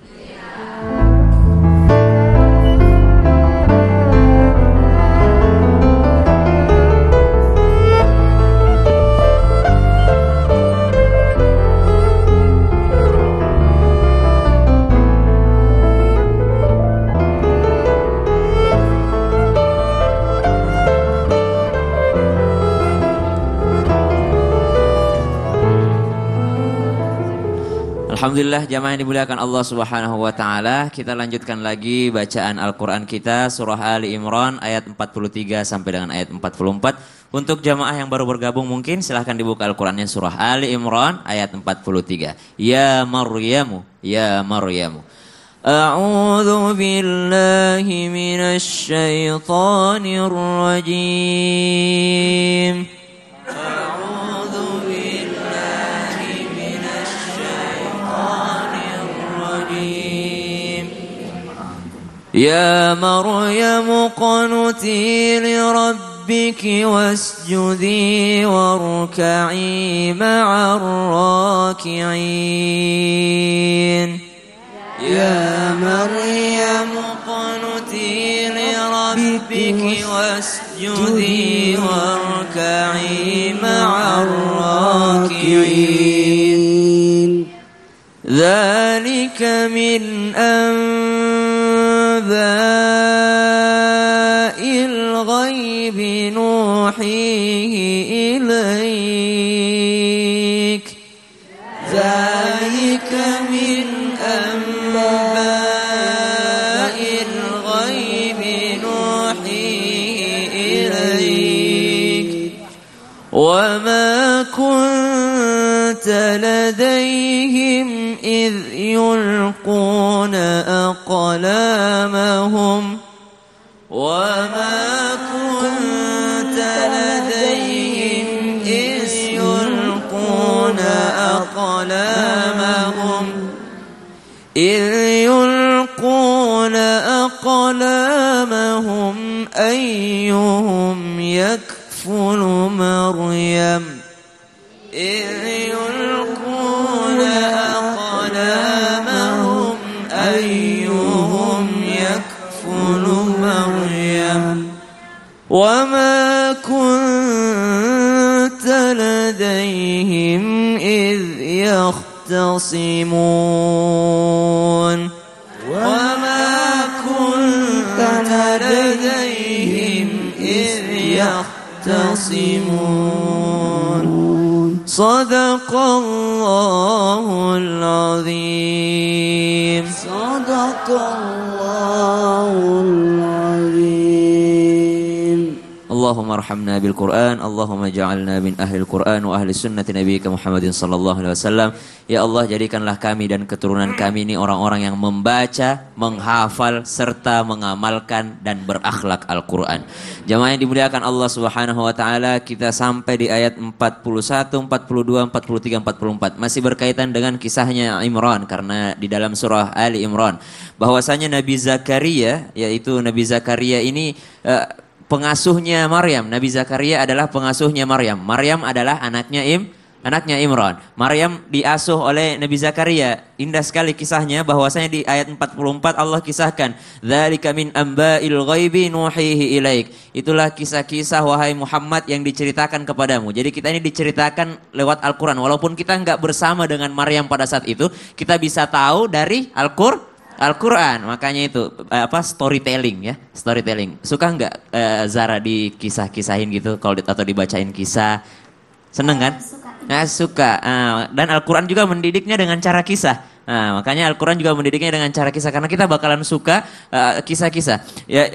Alhamdulillah jamaah yang dimuliakan Allah Subhanahu wa taala, kita lanjutkan lagi bacaan Al-Qur'an kita surah Ali Imran ayat 43 sampai dengan ayat 44. Untuk jamaah yang baru bergabung mungkin silahkan dibuka Al-Qur'annya surah Ali Imran ayat 43. Ya Maryamu, ya Maryamu. A'udzu billahi minasy syaithanir rajim. يا مريم اقنتي لربك واسجدي واركعي مع الراكعين يا مريم اقنتي لربك واسجدي واركعي مع الراكعين ذلك من أنباء الغيب نوحيه إليك ذلك من أنباء الغيب نوحيه إليك وما كنت لديهم إذ يلقون أقلامهم وما كنت لديهم إذ يلقون أقلامهم أيهم يكفل مريم إذ يلقون أقلامهم أيهم يكفل مريم وما كنت لديهم إذ يختصمون وما كنت لديهم إذ يختصمون صدق الله العظيم صدق الله العظيم اللهم ارحمنا بالقرآن اللهم اجعلنا من أهل القرآن وأهل السنة نبيك محمد صلى الله عليه وسلم. Ya Allah, jadikanlah kami dan keturunan kami ini orang-orang yang membaca, menghafal, serta mengamalkan dan berakhlak Al-Quran. Jamaah yang dimuliakan Allah Subhanahu wa taala, kita sampai di ayat 41, 42, 43, 44. Masih berkaitan dengan kisahnya Imran, karena di dalam surah Ali Imran bahwasanya Nabi Zakaria, yaitu Nabi Zakaria ini pengasuhnya Maryam. Nabi Zakaria adalah pengasuhnya Maryam. Maryam adalah anaknya Imran. Maryam diasuh oleh Nabi Zakaria. Indah sekali kisahnya, bahwasanya di ayat 44 Allah kisahkan, "Dzalika min amba'il ghaibi nuhihi ilaik." Itulah kisah-kisah wahai Muhammad yang diceritakan kepadamu. Jadi kita ini diceritakan lewat Al-Qur'an. Walaupun kita enggak bersama dengan Maryam pada saat itu, kita bisa tahu dari Al-Quran. Makanya itu storytelling ya, storytelling. Suka enggak Zara dikisah-kisahin gitu kalau atau dibacain kisah? Seneng kan? Suka. Dan Al-Quran juga mendidiknya dengan cara kisah. Makanya Al-Quran juga mendidiknya dengan cara kisah, karena kita bakalan suka kisah-kisah. Ya,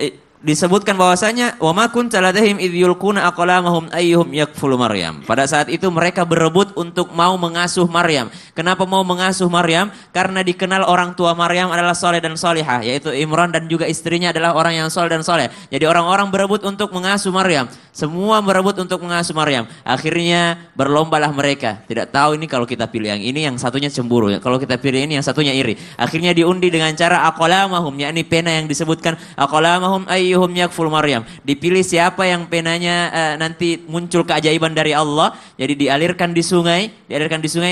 disebutkan bahwasanya wa ma kunta ladahim idh yulquna aqlamahum ayyuhum yakfulu Maryam. Pada saat itu mereka berebut untuk mau mengasuh Maryam. Kenapa mau mengasuh Maryam? Karena dikenal orang tua Maryam adalah soleh dan solihah, yaitu Imran, dan juga istrinya adalah orang yang soleh dan soleh. Jadi orang-orang berebut untuk mengasuh Maryam. Semua berebut untuk mengasuh Maryam. Akhirnya berlombalah mereka. Tidak tahu ini kalau kita pilih yang ini, yang satunya cemburu. Kalau kita pilih ini, yang satunya iri. Akhirnya diundi dengan cara aqlamahum, yakni pena yang disebutkan aqlamahum ayyuhum yakful Maryam. Dipilih siapa yang penanya nanti muncul keajaiban dari Allah. Jadi dialirkan di sungai,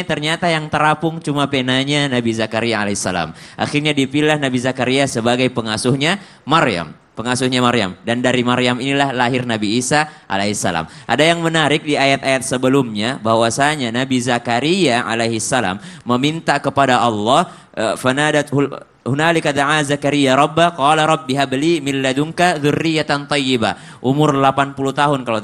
ternyata yang terapung cuma penanya Nabi Zakaria alaihissalam. Akhirnya dipilih Nabi Zakaria sebagai pengasuhnya Maryam. Dan dari Maryam inilah lahir Nabi Isa alaihissalam. Ada yang menarik di ayat-ayat sebelumnya, bahwasanya Nabi Zakaria alaihissalam meminta kepada Allah, fanadat hunalika da'a Zakaria rabba qala rabbi habli min ladunka dzurriyyatan thayyibah. Umur 80 tahun kalau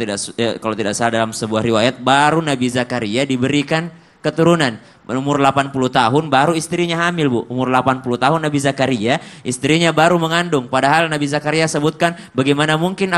tidak salah dalam sebuah riwayat, baru Nabi Zakaria diberikan keturunan. Umur 80 tahun baru istrinya hamil, Bu. Umur 80 tahun Nabi Zakaria, istrinya baru mengandung. Padahal Nabi Zakaria sebutkan, bagaimana mungkin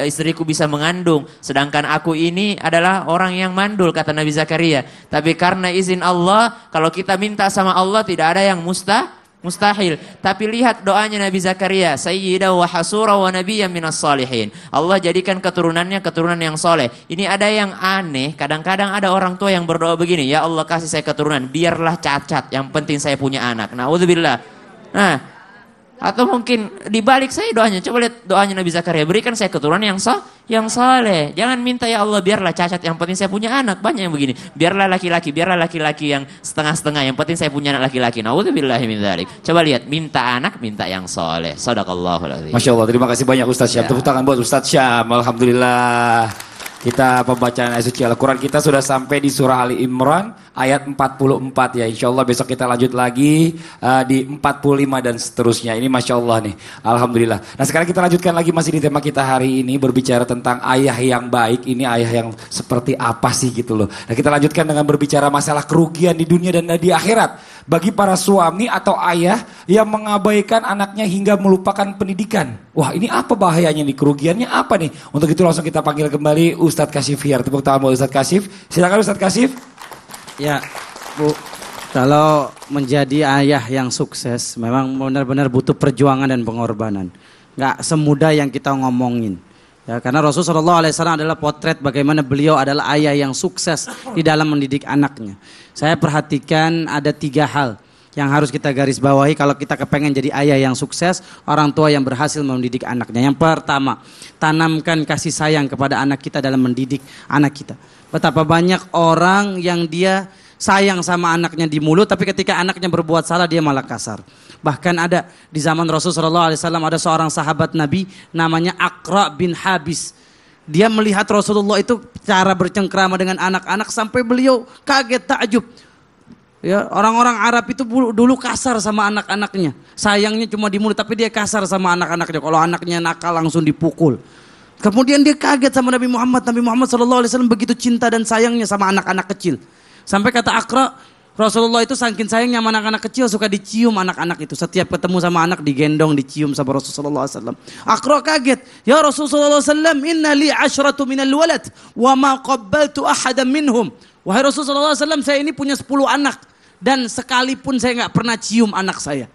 istriku bisa mengandung, sedangkan aku ini adalah orang yang mandul, kata Nabi Zakaria. Tapi karena izin Allah, kalau kita minta sama Allah tidak ada yang mustahil. Tapi lihat doanya Nabi Zakaria, sayyidah wa hasura wa nabiyyan minas salihin. Allah jadikan keturunannya keturunan yang soleh. Ini ada yang aneh, kadang-kadang ada orang tua yang berdoa begini, ya Allah kasih saya keturunan, biarlah cacat, yang penting saya punya anak. Na'udzubillah. Nah, atau mungkin dibalik saya doanya, coba lihat doanya Nabi Zakaria, berikan saya keturunan yang soleh. Jangan minta ya Allah biarlah cacat, yang penting saya punya anak. Banyak yang begini, biarlah laki-laki yang setengah-setengah, yang penting saya punya anak laki-laki. Na'udzubillahi min dzalik. Coba lihat, minta anak, minta yang soleh. Shadaqallahul azim. Masya Allah, terima kasih banyak Ustaz Syam. Tepuk tangan buat Ustaz Syam. Alhamdulillah. Kita pembacaan ayat suci Al-Quran kita sudah sampai di surah Ali Imran ayat 44 ya. Insya Allah besok kita lanjut lagi di 45 dan seterusnya. Ini Masya Allah nih. Alhamdulillah. Nah sekarang kita lanjutkan lagi masih di tema kita hari ini, berbicara tentang ayah yang baik. Ini ayah yang seperti apa sih gitu loh. Nah kita lanjutkan dengan berbicara masalah kerugian di dunia dan di akhirat. Bagi para suami atau ayah yang mengabaikan anaknya hingga melupakan pendidikan. Wah ini apa bahayanya nih, kerugiannya apa nih? Untuk itu langsung kita panggil kembali Ustadz Kasyif Hiar. Tepuk tangan buat Ustadz Kasyif. Silakan Ustadz Kasyif. Ya Bu, kalau menjadi ayah yang sukses memang benar-benar butuh perjuangan dan pengorbanan. Gak semudah yang kita ngomongin. Ya, karena Rasulullah SAW adalah potret bagaimana beliau adalah ayah yang sukses di dalam mendidik anaknya. Saya perhatikan ada 3 hal yang harus kita garis bawahi kalau kita kepengen jadi ayah yang sukses, orang tua yang berhasil mendidik anaknya. Yang pertama, tanamkan kasih sayang kepada anak kita dalam mendidik anak kita. Betapa banyak orang yang dia sayang sama anaknya di mulut, tapi ketika anaknya berbuat salah dia malah kasar. Bahkan ada di zaman Rasulullah SAW ada seorang sahabat Nabi namanya Aqra bin Habis. Dia melihat Rasulullah itu cara bercengkrama dengan anak-anak sampai beliau kaget takjub. Ya, orang-orang Arab itu dulu kasar sama anak-anaknya. Sayangnya cuma di mulut tapi dia kasar sama anak-anaknya. Kalau anaknya nakal langsung dipukul. Kemudian dia kaget sama Nabi Muhammad. Nabi Muhammad SAW begitu cinta dan sayangnya sama anak-anak kecil. Sampai kata Aqra, Rasulullah itu saking sayangnya sama anak-anak kecil suka dicium anak-anak itu. Setiap ketemu sama anak digendong, dicium sama Rasulullah SAW. Aqra kaget, ya Rasulullah SAW, inna li 'ashratu minal walad wa ma qabbaltu ahadan minhum. Wahai Rasulullah SAW, saya ini punya 10 anak dan sekalipun saya nggak pernah cium anak saya.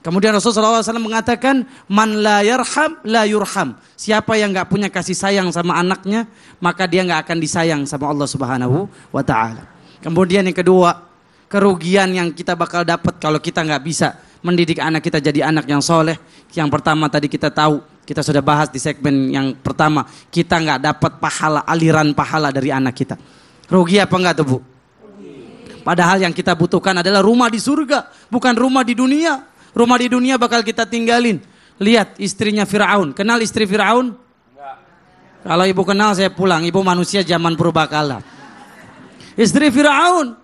Kemudian Rasulullah SAW mengatakan, man la yarham la yurham. Siapa yang nggak punya kasih sayang sama anaknya, maka dia nggak akan disayang sama Allah Subhanahu wa Ta'ala. Kemudian yang kedua, kerugian yang kita bakal dapat kalau kita nggak bisa mendidik anak kita jadi anak yang soleh. Yang pertama tadi kita tahu, kita sudah bahas di segmen yang pertama, kita nggak dapat pahala, aliran pahala dari anak kita. Rugi apa enggak tuh Bu? Padahal yang kita butuhkan adalah rumah di surga, bukan rumah di dunia. Rumah di dunia bakal kita tinggalin. Lihat istrinya Fir'aun, kenal istri Fir'aun? Enggak. Kalau ibu kenal saya pulang, ibu manusia zaman purbakala. Istri Fir'aun,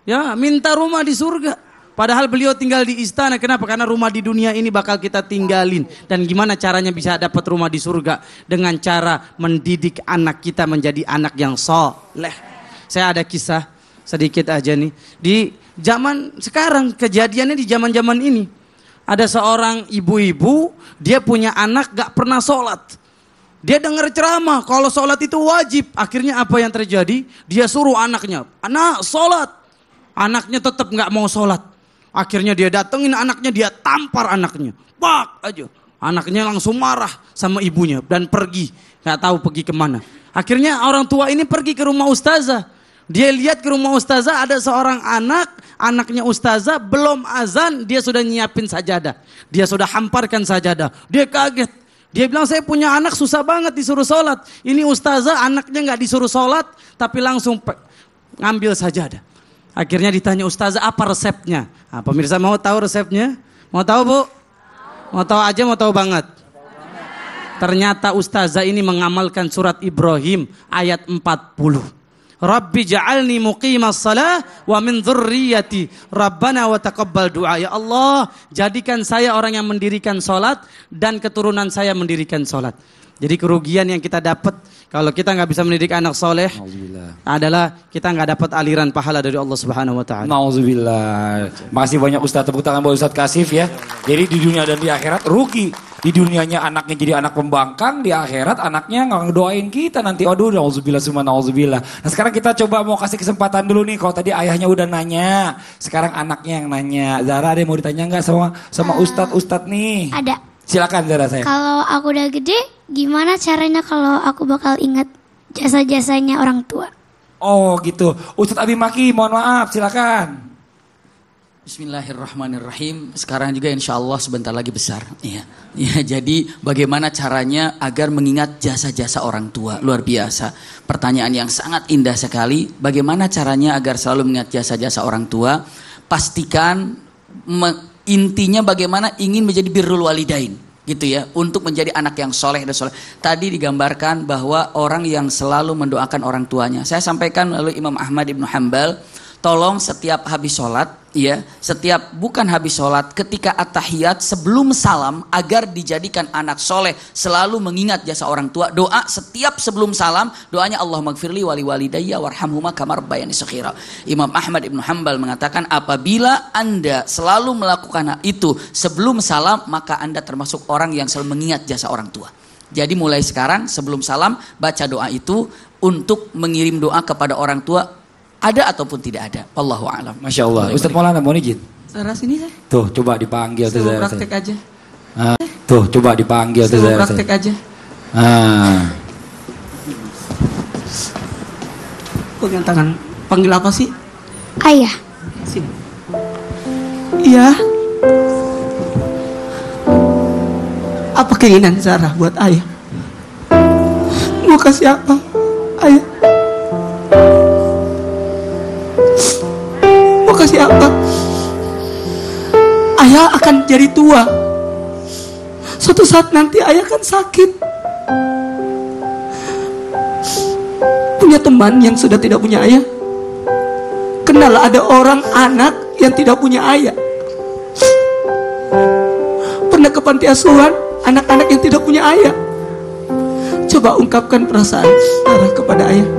ya minta rumah di surga. Padahal beliau tinggal di istana. Kenapa? Karena rumah di dunia ini bakal kita tinggalin. Dan gimana caranya bisa dapat rumah di surga? Dengan cara mendidik anak kita menjadi anak yang soleh. Saya ada kisah sedikit aja nih. Di zaman sekarang, kejadiannya di zaman-zaman ini. Ada seorang ibu-ibu, dia punya anak gak pernah sholat. Dia dengar ceramah, kalau sholat itu wajib. Akhirnya apa yang terjadi? Dia suruh anaknya, anak sholat. Anaknya tetap gak mau sholat. Akhirnya dia datengin anaknya, dia tampar anaknya. Pak aja. Anaknya langsung marah sama ibunya dan pergi. Gak tahu pergi kemana. Akhirnya orang tua ini pergi ke rumah ustazah. Dia lihat ke rumah ustazah ada seorang anak, anaknya ustazah belum azan, dia sudah nyiapin sajadah. Dia sudah hamparkan sajadah. Dia kaget. Dia bilang saya punya anak susah banget disuruh sholat. Ini ustazah anaknya gak disuruh sholat, tapi langsung ngambil sajadah. Akhirnya ditanya ustazah apa resepnya. Nah, pemirsa mau tahu resepnya? Mau tahu Bu? Mau tahu aja, mau tahu banget? Ternyata ustazah ini mengamalkan surat Ibrahim ayat 40. Rabbi ja'alni muqimas salah wa min dzurriyyati Rabbana wa taqabbal du'a. Ya Allah, jadikan saya orang yang mendirikan salat dan keturunan saya mendirikan salat. Jadi kerugian yang kita dapat Kalau kita nggak bisa mendidik anak soleh, adalah kita nggak dapat aliran pahala dari Allah Subhanahu Wa Taala. Nauzubillah. Makasih banyak Ustadz, tepuk tangan buat Ustadz Kasif ya. Jadi di dunia dan di akhirat rugi. Di dunianya anaknya jadi anak pembangkang, di akhirat anaknya nggak ngedoain kita nanti. Aduh, nauzubillah summa nauzubillah. Nah sekarang kita coba mau kasih kesempatan dulu nih. Kalau tadi ayahnya udah nanya, sekarang anaknya yang nanya. Zara, ada yang mau ditanya nggak sama Ustadz nih? Ada. Silakan Zara saya. Kalau aku udah gede, gimana caranya kalau aku bakal ingat jasa-jasanya orang tua? Oh gitu. Ustadz Abi Maki, mohon maaf, silakan. Bismillahirrahmanirrahim. Sekarang juga insya Allah sebentar lagi besar. Ya, jadi bagaimana caranya agar mengingat jasa-jasa orang tua? Luar biasa. Pertanyaan yang sangat indah sekali. Bagaimana caranya agar selalu mengingat jasa-jasa orang tua? Pastikan intinya bagaimana ingin menjadi birrul walidain. Gitu ya, untuk menjadi anak yang soleh dan soleh. Tadi digambarkan bahwa orang yang selalu mendoakan orang tuanya. Saya sampaikan melalui Imam Ahmad Ibn Hanbal, tolong setiap habis sholat, ya, bukan habis sholat, ketika at-tahiyat sebelum salam agar dijadikan anak soleh selalu mengingat jasa orang tua. Doa setiap sebelum salam, doanya Allahumma gfirli wali walidayya warhamhuma kama rabbayani shaghira. Imam Ahmad Ibn Hanbal mengatakan apabila Anda selalu melakukan itu sebelum salam, maka Anda termasuk orang yang selalu mengingat jasa orang tua. Jadi mulai sekarang sebelum salam baca doa itu untuk mengirim doa kepada orang tua. Ada ataupun tidak ada, Allahu a'lam. Masya Allah. Ustadz Maulana mohon izin. Zara sini saya. Tuh coba dipanggil tuh Zara. Praktek aja. Tuh coba dipanggil tuh Zara. Praktek aja. Pegang tangan. Panggil apa sih? Ayah. Sini. Iya. Apa keinginan Zara buat ayah? Mau kasih apa? Ayah. Mau kasih apa? Ayah akan jadi tua. Suatu saat nanti ayah akan sakit. Punya teman yang sudah tidak punya ayah. Kenal ada orang anak yang tidak punya ayah. Pernah ke panti asuhan, anak-anak yang tidak punya ayah. Coba ungkapkan perasaan Zara kepada ayah.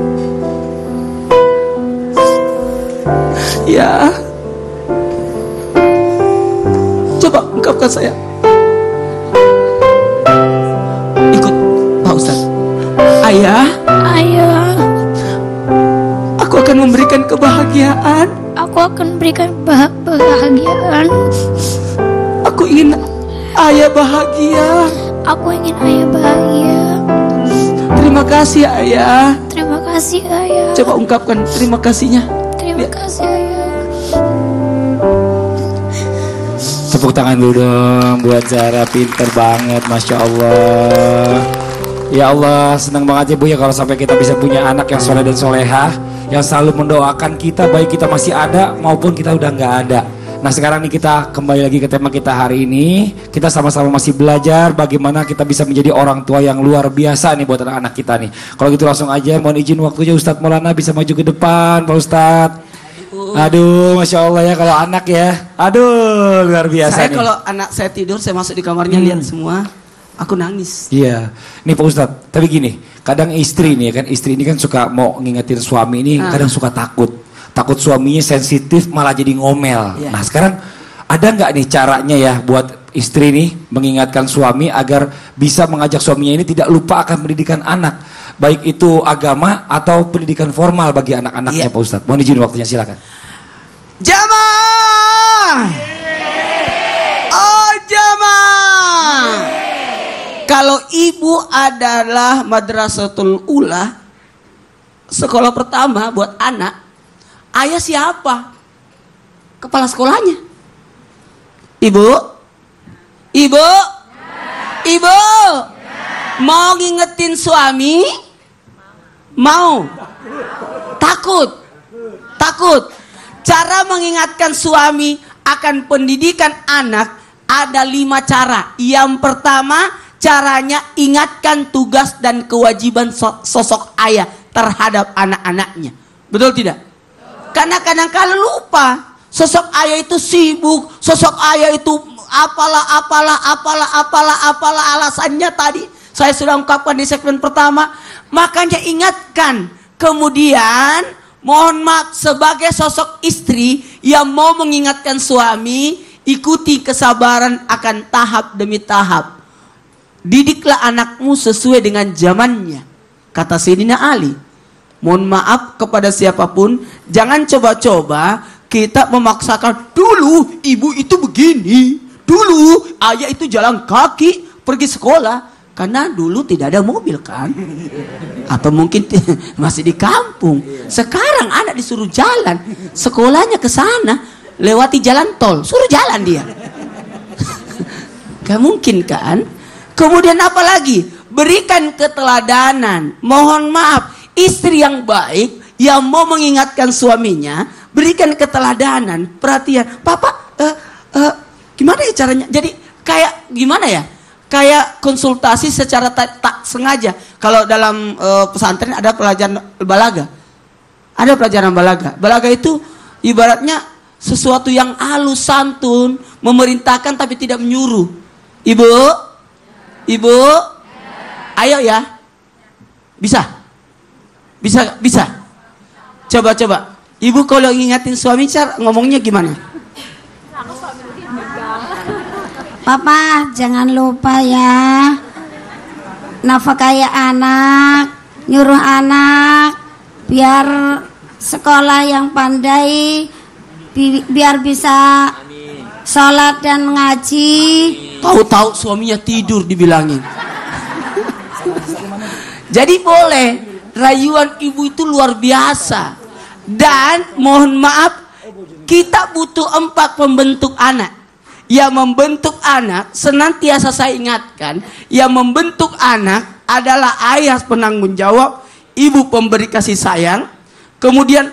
Ya, coba ungkapkan saya. Ikut Pak Ustadz. Ayah, aku akan memberikan kebahagiaan. Aku akan berikan kebahagiaan. Aku ingin ayah bahagia. Aku ingin ayah bahagia. Terima kasih ayah. Terima kasih ayah. Coba ungkapkan terima kasihnya. Terima kasih ayah. Tepuk tangan dulu dong buat Zara, pinter banget, Masya Allah. Ya Allah, senang banget ya Bu ya kalau sampai kita bisa punya anak yang soleh dan solehah, yang selalu mendoakan kita baik kita masih ada maupun kita udah nggak ada. Nah sekarang nih kita kembali lagi ke tema kita hari ini. Kita sama-sama masih belajar bagaimana kita bisa menjadi orang tua yang luar biasa nih buat anak-anak kita nih. Kalau gitu langsung aja mohon izin waktunya Ustadz Maulana bisa maju ke depan Pak Ustadz. Aduh, Masya Allah ya kalau anak ya. Aduh, luar biasa Saya nih. kalau anak saya tidur, saya masuk di kamarnya lihat semua, aku nangis. Iya, nih Pak Ustadz, tapi gini, kadang istri nih kan, istri ini kan suka mau ngingetin suami ini, kadang suka takut suaminya sensitif malah jadi ngomel. Nah sekarang ada nggak nih caranya ya buat istri nih mengingatkan suami agar bisa mengajak suaminya ini tidak lupa akan pendidikan anak, baik itu agama atau pendidikan formal bagi anak-anaknya Pak Ustadz. Mohon izin waktunya silakan. Jamaah, oh jamaah. Kalau ibu adalah madrasatul ula, sekolah pertama buat anak, ayah siapa? Kepala sekolahnya. Ibu, ibu, ibu, mau ngingetin suami? Mau? Takut. Cara mengingatkan suami akan pendidikan anak ada 5 cara. Yang pertama, caranya ingatkan tugas dan kewajiban sosok ayah terhadap anak-anaknya. Betul tidak? Karena kadang-kadang lupa. Sosok ayah itu sibuk. Sosok ayah itu apalah alasannya tadi. Saya sudah ungkapkan di segmen pertama. Makanya ingatkan. Kemudian mohon maaf sebagai sosok istri yang mau mengingatkan suami, ikuti kesabaran akan tahap demi tahap. Didiklah anakmu sesuai dengan zamannya. Kata Sayyidina Ali. Mohon maaf kepada siapapun, jangan coba-coba kita memaksakan dulu ibu itu begini, dulu ayah itu jalan kaki pergi sekolah. Karena dulu tidak ada mobil kan. Atau mungkin masih di kampung. Sekarang anak disuruh jalan. Sekolahnya ke sana. Lewati jalan tol. Suruh jalan dia. Gak mungkin kan. Kemudian apa lagi? Berikan keteladanan. Mohon maaf. Istri yang baik. Yang mau mengingatkan suaminya. Berikan keteladanan. Perhatian. Papa. Gimana ya caranya? Jadi kayak gimana ya? Kayak konsultasi secara tak sengaja. Kalau dalam pesantren ada pelajaran balaga. Ada pelajaran balaga. Balaga itu ibaratnya sesuatu yang halus, santun, memerintahkan tapi tidak menyuruh. Ibu, ayo ya. Bisa. Coba. Ibu kalau ngingatin suami cara ngomongnya gimana? Papa, jangan lupa ya, nafkahi anak, nyuruh anak, biar sekolah yang pandai, biar bisa sholat dan ngaji. Tahu-tahu suaminya tidur dibilangin. Jadi boleh, rayuan ibu itu luar biasa. Dan mohon maaf, kita butuh 4 pembentuk anak. Yang membentuk anak, senantiasa saya ingatkan, yang membentuk anak adalah ayah penanggung jawab, ibu pemberi kasih sayang, kemudian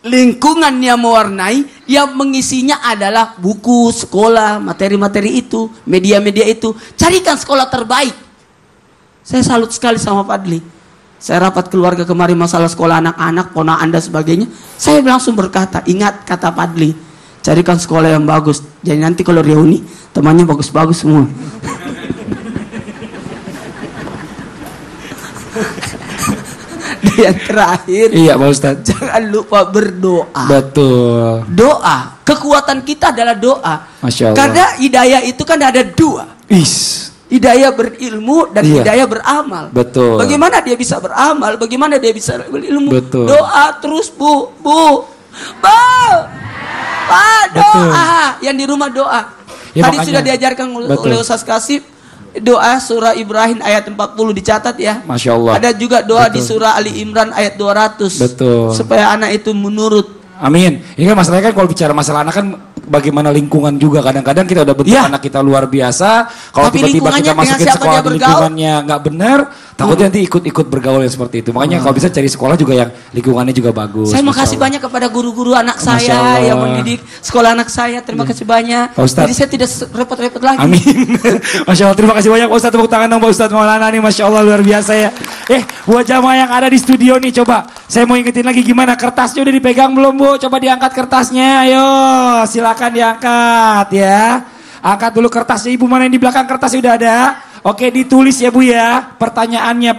lingkungan yang mewarnai, yang mengisinya adalah buku, sekolah, materi-materi itu, media-media itu. Carikan sekolah terbaik. Saya salut sekali sama Fadli. Saya rapat keluarga kemarin masalah sekolah anak-anak, ponakan dan sebagainya. Saya langsung berkata, ingat kata Fadli. Carikan sekolah yang bagus. Jadi nanti kalau reuni temannya bagus-bagus semua. Dan yang terakhir, iya Pak Ustadz, jangan lupa berdoa. Betul. Doa. Kekuatan kita adalah doa. Masya Allah. Karena hidayah itu kan ada 2. Hidayah berilmu dan hidayah beramal. Betul. Bagaimana dia bisa beramal? Bagaimana dia bisa berilmu? Betul. Doa terus bu. Doa. Yang di rumah doa. Ya, Tadi makanya. sudah diajarkan oleh Ustaz Kasif. Doa surah Ibrahim ayat 40 dicatat ya. Masya Allah. Ada juga doa di surah Ali Imran ayat 200. Betul. Supaya anak itu menurut. Amin. Ini kan masalahnya kan kalau bicara masalah anak kan bagaimana lingkungan juga. Kadang-kadang kita udah bentuk anak kita luar biasa. Kalau tiba-tiba kita masukin sekolah di lingkungannya nggak benar, takutnya nanti ikut-ikut bergaul yang seperti itu. Makanya kalau bisa cari sekolah juga yang lingkungannya juga bagus. Saya makasih banyak kepada guru-guru anak saya yang mendidik sekolah anak saya. Terima kasih banyak. Jadi saya tidak repot-repot lagi. Amin. Masya Allah, terima kasih banyak Pak Ustadz. Tepuk tangan dong Pak Ustadz Maulana nih. Masya Allah luar biasa ya. Buat jamaah yang ada di studio nih, coba saya mau ingetin lagi gimana, kertasnya udah dipegang belum Bu? Coba diangkat kertasnya, ayo silakan diangkat ya. Angkat dulu kertasnya, Ibu mana yang di belakang kertasnya udah ada? Oke, ditulis ya Bu ya. Pertanyaannya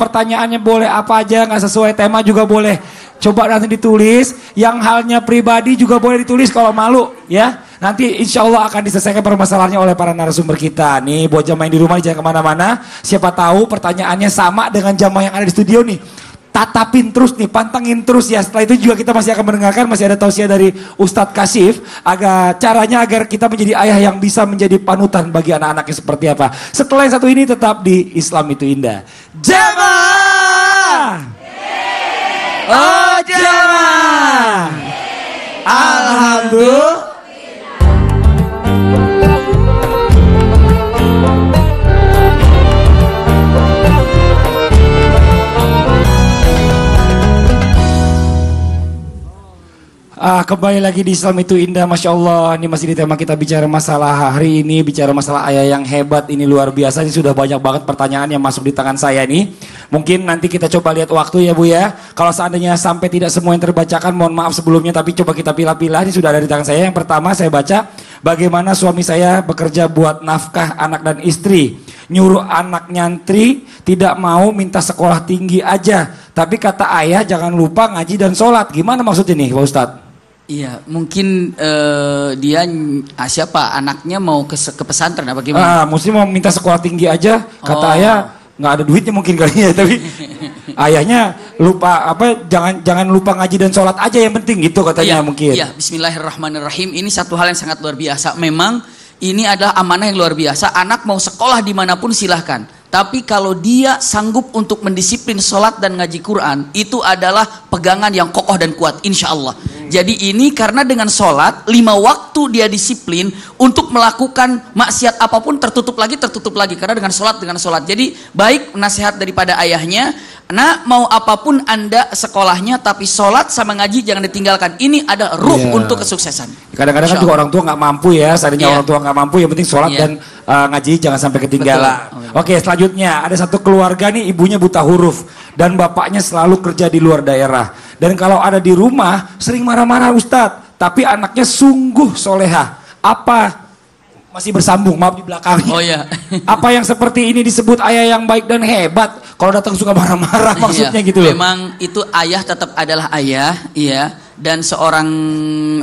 boleh apa aja, nggak sesuai tema juga boleh. Coba nanti ditulis, yang halnya pribadi juga boleh ditulis kalau malu ya. Nanti insya Allah akan diselesaikan permasalahannya oleh para narasumber kita. Nih buat jamaah yang di rumah jangan kemana-mana. Siapa tahu pertanyaannya sama dengan jamaah yang ada di studio nih. Tatapin terus nih, pantengin terus ya. Setelah itu juga kita masih akan mendengarkan, masih ada tausiah dari Ustadz Kasif caranya agar kita menjadi ayah yang bisa menjadi panutan bagi anak-anaknya seperti apa. Setelah yang satu ini tetap di Islam itu Indah. Jamaah, oh jamaah, alhamdulillah. Kembali lagi di Islam itu Indah, Masya Allah. Ini masih di tema kita bicara masalah hari ini, bicara masalah ayah yang hebat. Ini luar biasa, ini sudah banyak banget pertanyaan yang masuk di tangan saya nih. Mungkin nanti kita coba lihat waktu ya Bu ya. Kalau seandainya sampai tidak semua yang terbacakan, mohon maaf sebelumnya. Tapi coba kita pilah-pilah, ini sudah ada di tangan saya. Yang pertama saya baca, bagaimana suami saya bekerja buat nafkah anak dan istri. nyuruh anak nyantri tidak mau minta sekolah tinggi aja. Tapi kata ayah jangan lupa ngaji dan sholat. Gimana maksudnya nih Pak Ustadz? Iya, mungkin dia siapa anaknya mau ke pesantren apa gimana? Mesti mau minta sekolah tinggi aja. Kata ayah nggak ada duitnya mungkin kali ya, tapi ayahnya lupa jangan lupa ngaji dan sholat aja yang penting gitu katanya mungkin. Iya, Bismillahirrahmanirrahim. Ini satu hal yang sangat luar biasa. Memang ini adalah amanah yang luar biasa. Anak mau sekolah dimanapun silahkan. Tapi kalau dia sanggup untuk mendisiplin sholat dan ngaji Quran, itu adalah pegangan yang kokoh dan kuat, insya Allah. Jadi ini karena dengan sholat, 5 waktu dia disiplin untuk melakukan maksiat apapun tertutup lagi. Karena dengan sholat. Jadi baik nasihat daripada ayahnya, nah mau apapun Anda sekolahnya, tapi sholat sama ngaji jangan ditinggalkan. Ini ada ruh untuk kesuksesan. Kadang-kadang kan juga orang tua nggak mampu ya, seandainya orang tua nggak mampu, yang penting sholat dan ngaji jangan sampai ketinggalan. Oke, selanjutnya ada satu keluarga nih, ibunya buta huruf dan bapaknya selalu kerja di luar daerah. Dan kalau ada di rumah sering marah-marah Ustadz, tapi anaknya sungguh solehah. Apa masih bersambung, maaf di belakangnya. Oh ya. Apa yang seperti ini disebut ayah yang baik dan hebat? Kalau datang suka marah-marah maksudnya gitu loh. Memang itu ayah tetap adalah ayah, iya. Dan seorang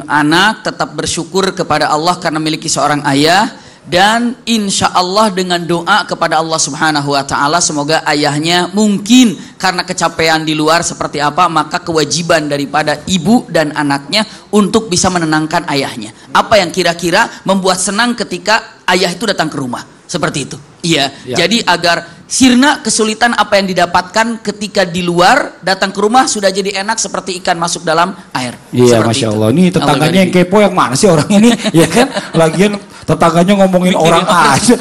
anak tetap bersyukur kepada Allah karena memiliki seorang ayah. Dan insya Allah dengan doa kepada Allah Subhanahu Wa Taala, semoga ayahnya mungkin karena kecapean di luar seperti apa, maka kewajiban daripada ibu dan anaknya untuk bisa menenangkan ayahnya. Apa yang kira-kira membuat senang ketika ayah itu datang ke rumah, seperti itu. Iya. Jadi agar sirna kesulitan apa yang didapatkan ketika di luar, datang ke rumah sudah jadi enak seperti ikan masuk dalam air. Iya, Masya Allah. Ini tetangganya yang kepo yang mana sih orangnya nih? Ya kan, lagian tetangganya ngomongin orang aja.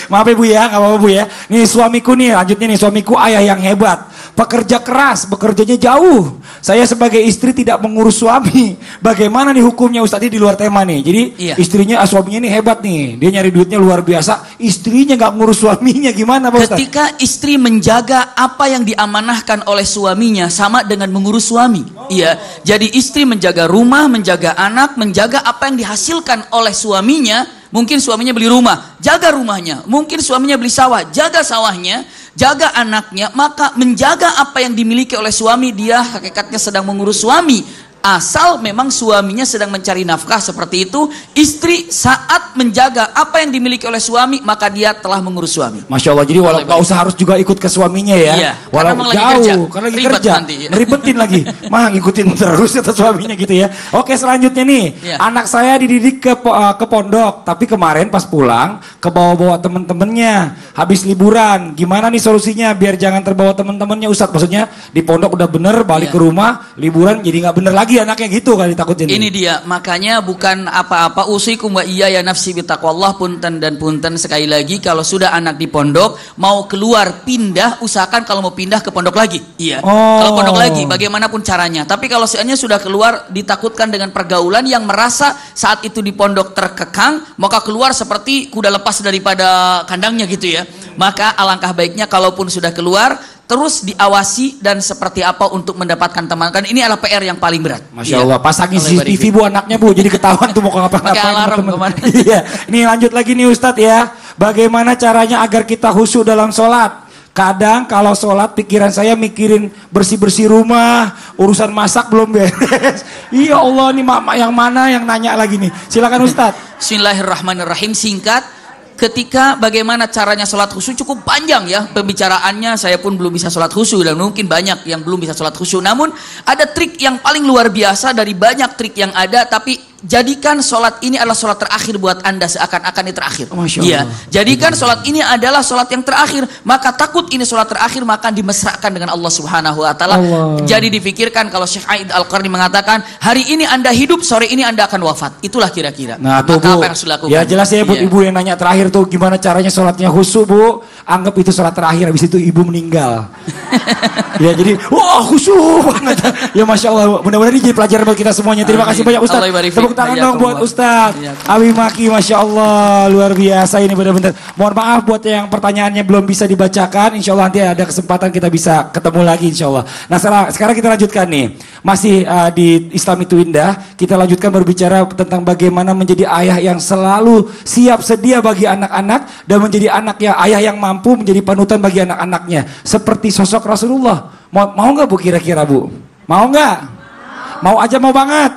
Maaf ya Bu ya, nggak apa-apa Bu ya. Nih suamiku nih, lanjutnya nih, suamiku ayah yang hebat. Pekerja keras, bekerjanya jauh. Saya sebagai istri tidak mengurus suami. Bagaimana nih hukumnya Ustadz? Ini di luar tema nih. Jadi istrinya, suaminya nih hebat nih. Dia nyari duitnya luar biasa. Istrinya nggak ngurus suaminya, gimana Pak Ustadz? Ketika istri menjaga apa yang diamanahkan oleh suaminya sama dengan mengurus suami. Iya. Jadi istri menjaga rumah, menjaga anak, menjaga apa yang dihasilkan oleh suaminya. Mungkin suaminya beli rumah, jaga rumahnya. Mungkin suaminya beli sawah, jaga sawahnya, jaga anaknya. Maka menjaga apa yang dimiliki oleh suami, dia hakikatnya sedang mengurus suami. Asal memang suaminya sedang mencari nafkah seperti itu, istri saat menjaga apa yang dimiliki oleh suami, maka dia telah mengurus suami. Masya Allah, jadi walau nggak usah harus juga ikut ke suaminya ya. Iya, walau jauh, karena lagi kerja, ngeribetin lagi. Mah ngikutin terus atau suaminya gitu ya. Oke, selanjutnya nih, anak saya dididik ke pondok, tapi kemarin pas pulang ke bawa-bawa temen-temennya, habis liburan. Gimana nih solusinya biar jangan terbawa temen-temennya Ustadz? Maksudnya di pondok udah bener, balik ke rumah, liburan jadi nggak bener lagi anaknya gitu kan, ditakutin. Ini dia, makanya bukan apa-apa, usikum wa iya ya nafsi bitaqwallah, punten dan punten sekali lagi, kalau sudah anak di pondok mau keluar pindah, usahakan kalau mau pindah ke pondok lagi. Iya. Kalau pondok lagi bagaimanapun caranya. Tapi kalau seandainya sudah keluar, ditakutkan dengan pergaulan yang merasa saat itu di pondok terkekang, maka keluar seperti kuda lepas daripada kandangnya gitu ya. Maka alangkah baiknya kalaupun sudah keluar, terus diawasi dan seperti apa untuk mendapatkan teman. Kan ini adalah PR yang paling berat. Masya Allah, pasangin CCTV Bu anaknya Bu, jadi ketahuan tuh mau ngapa-ngapain. Pakai alarm kemana. Iya. Nih lanjut lagi nih Ustadz ya. Bagaimana caranya agar kita khusyuk dalam sholat? Kadang kalau sholat pikiran saya mikirin bersih-bersih rumah, urusan masak belum beres. Iya Allah, nih mama yang mana yang nanya lagi nih. Silakan Ustadz. Bismillahirrahmanirrahim, singkat. Ketika bagaimana caranya sholat khusyuk, cukup panjang ya pembicaraannya, saya pun belum bisa sholat khusyuk dan mungkin banyak yang belum bisa sholat khusyuk. Namun ada trik yang paling luar biasa dari banyak trik yang ada, tapi jadikan sholat ini adalah sholat terakhir buat Anda, seakan-akan ini terakhir. Iya, jadikan sholat ini adalah sholat yang terakhir, maka takut ini sholat terakhir, maka dimesrakan dengan Allah Subhanahu Wa Taala. Jadi difikirkan, kalau Syekh Aid Al-Qarni mengatakan, hari ini Anda hidup, sore ini Anda akan wafat. Itulah kira-kira. Nah tuh Bu, apa yang harus dilakukan? Ya jelas ya buat ibu yang nanya terakhir tuh, gimana caranya sholatnya khusyuk Bu? Anggap itu sholat terakhir, habis itu ibu meninggal. Ya jadi, wah khusyuk banget. Ya Masya Allah, mudah-mudahan ini jadi pelajaran buat kita semuanya. Terima kasih banyak Ustadz. Tepuk Tepuk tangan dong buat Ustadz Abi Maki, Masya Allah, luar biasa ini benar-benar. Mohon maaf buat yang pertanyaannya belum bisa dibacakan. Insya Allah nanti ada kesempatan kita bisa ketemu lagi insya Allah. Nah sekarang kita lanjutkan nih. Masih di Islam itu Indah, kita lanjutkan berbicara tentang bagaimana menjadi ayah yang selalu siap sedia bagi anak-anak dan menjadi ayah yang mampu menjadi panutan bagi anak-anaknya. Seperti sosok Rasulullah. Mau nggak Bu kira-kira Bu? Mau nggak? Mau aja mau banget.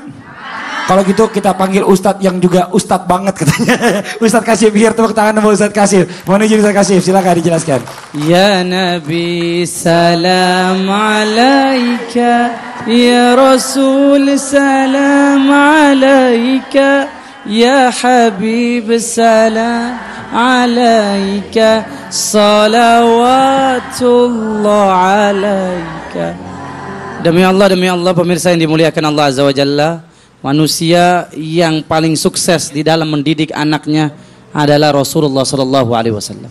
Kalau gitu kita panggil Ustadz yang juga Ustadz banget katanya. Ustadz Kasyif, biar tepuk tangan sama Ustadz Kasyif. Mohon izin Ustadz Kasyif, silakan dijelaskan. Ya Nabi salam alaika, ya Rasul salam alaika, ya Habib salam alaika, salawatullah alaika. Demi Allah pemirsa yang dimuliakan Allah Azza wa Jalla, manusia yang paling sukses di dalam mendidik anaknya adalah Rasulullah sallallahu alaihi wasallam.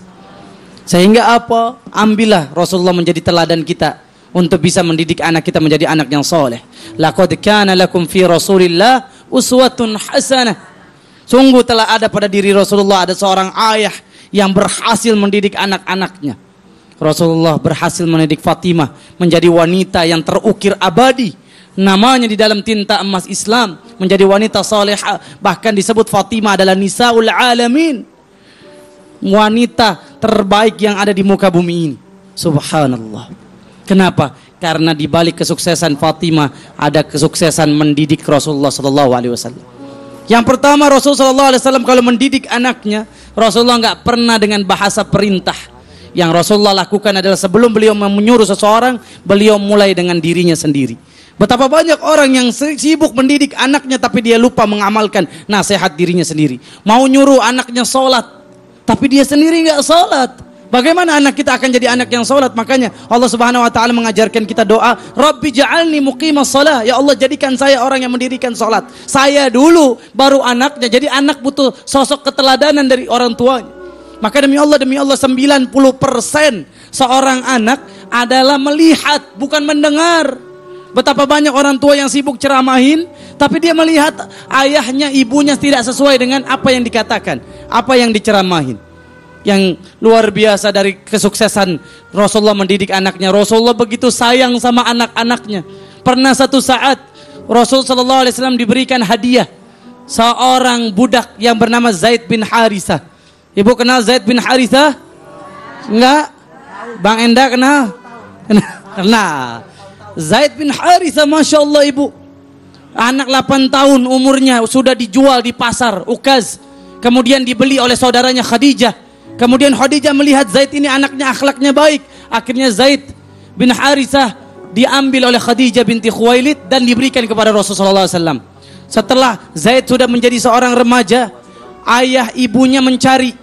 Sehingga apa? Ambillah Rasulullah menjadi teladan kita untuk bisa mendidik anak kita menjadi anak yang soleh. Laqad kana lakum fi Rasulillah uswatun hasanah. Sungguh telah ada pada diri Rasulullah ada seorang ayah yang berhasil mendidik anak-anaknya. Rasulullah berhasil mendidik Fatimah menjadi wanita yang terukir abadi. Namanya di dalam tinta emas Islam menjadi wanita salihah. Bahkan disebut Fatimah adalah nisaul alamin, wanita terbaik yang ada di muka bumi ini. Subhanallah. Kenapa? Karena di balik kesuksesan Fatimah ada kesuksesan mendidik Rasulullah sallallahu alaihi wasallam. Yang pertama, Rasulullah sallallahu alaihi wasallam kalau mendidik anaknya, Rasulullah enggak pernah dengan bahasa perintah. Yang Rasulullah lakukan adalah sebelum beliau menyuruh seseorang, beliau mulai dengan dirinya sendiri. Betapa banyak orang yang sibuk mendidik anaknya tapi dia lupa mengamalkan nasihat dirinya sendiri. Mau nyuruh anaknya sholat, tapi dia sendiri nggak sholat. Bagaimana anak kita akan jadi anak yang sholat? Makanya Allah Subhanahu Wa Taala mengajarkan kita doa, Rabbi ja'alni muqimas shalah. Ya Allah, jadikan saya orang yang mendirikan sholat. Saya dulu, baru anaknya. Jadi anak butuh sosok keteladanan dari orang tuanya. Maka demi Allah 90% seorang anak adalah melihat, bukan mendengar. Betapa banyak orang tua yang sibuk ceramahin, tapi dia melihat ayahnya, ibunya tidak sesuai dengan apa yang dikatakan, apa yang diceramahin. Yang luar biasa dari kesuksesan Rasulullah mendidik anaknya, Rasulullah begitu sayang sama anak-anaknya. Pernah satu saat Rasul sallallahu alaihi wasallam diberikan hadiah seorang budak yang bernama Zaid bin Harithah. Ibu kenal Zaid bin Harithah? Enggak? Bang Enda kenal? Kenal. Zaid bin Harithah, Masya Allah ibu, anak 8 tahun umurnya sudah dijual di pasar Ukaz, kemudian dibeli oleh saudaranya Khadijah. Kemudian Khadijah melihat Zaid ini anaknya akhlaknya baik, akhirnya Zaid bin Harithah diambil oleh Khadijah binti Khuwailid dan diberikan kepada Rasulullah SAW. Setelah Zaid sudah menjadi seorang remaja, ayah ibunya mencari,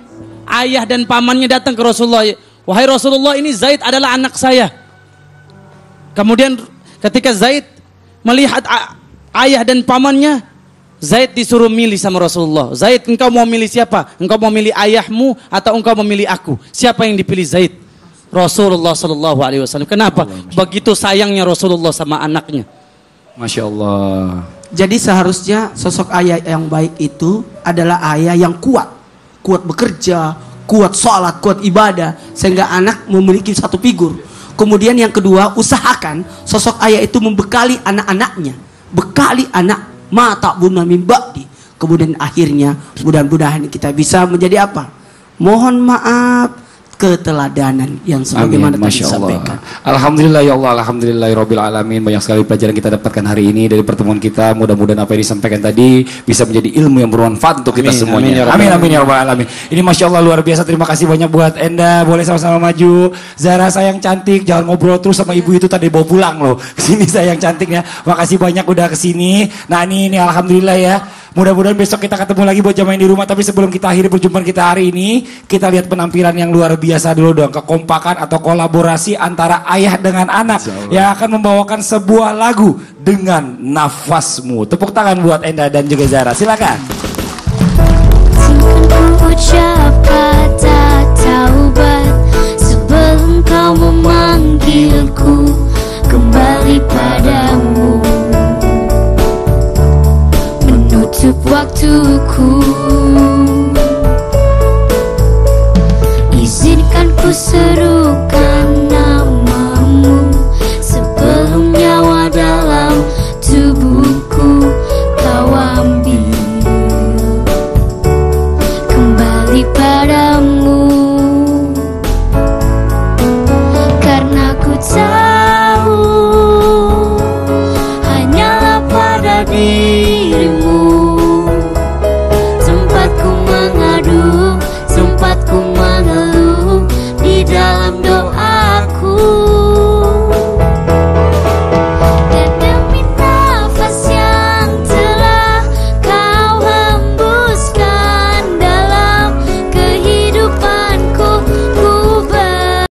ayah dan pamannya datang ke Rasulullah, wahai Rasulullah, ini Zaid adalah anak saya. Kemudian ketika Zaid melihat ayah dan pamannya, Zaid disuruh milih sama Rasulullah. Zaid, engkau mau milih siapa? Engkau mau milih ayahmu atau engkau mau milih aku? Siapa yang dipilih Zaid? Rasulullah sallallahu alaihi wasallam. Kenapa? Begitu sayangnya Rasulullah sama anaknya. Masya Allah. Jadi seharusnya sosok ayah yang baik itu adalah ayah yang kuat. Kuat bekerja, kuat sholat, kuat ibadah. Sehingga anak memiliki satu figur. Kemudian yang kedua, usahakan sosok ayah itu membekali anak-anaknya. Bekali anak, mata buna min ba'di. Kemudian akhirnya mudah-mudahan kita bisa menjadi apa? Mohon maaf, keteladanan yang sebagaimana tadi disampaikan. Alhamdulillah ya Allah, alhamdulillahirabbil alamin. Banyak sekali pelajaran kita dapatkan hari ini dari pertemuan kita. Mudah-mudahan apa yang disampaikan tadi bisa menjadi ilmu yang bermanfaat untuk kita semuanya. Amin amin ya rabbal alamin. Ini Masya Allah luar biasa. Terima kasih banyak buat Enda. Boleh sama-sama maju. Zara sayang cantik, jangan ngobrol terus sama ibu itu, tadi bawa pulang loh. Kesini sayang cantiknya. Makasih banyak udah kesini. Nah ini alhamdulillah ya. Mudah-mudahan besok kita ketemu lagi buat jamaah yang di rumah. Tapi sebelum kita akhiri perjumpaan kita hari ini, kita lihat penampilan yang luar biasa dulu dong. Kekompakan atau kolaborasi antara ayah dengan anak yang akan membawakan sebuah lagu dengan nafasmu. Tepuk tangan buat Enda dan juga Zara. Silakan. Ucap kata taubat sebelum kau memanggilku kembali padamu. Menutup cukup.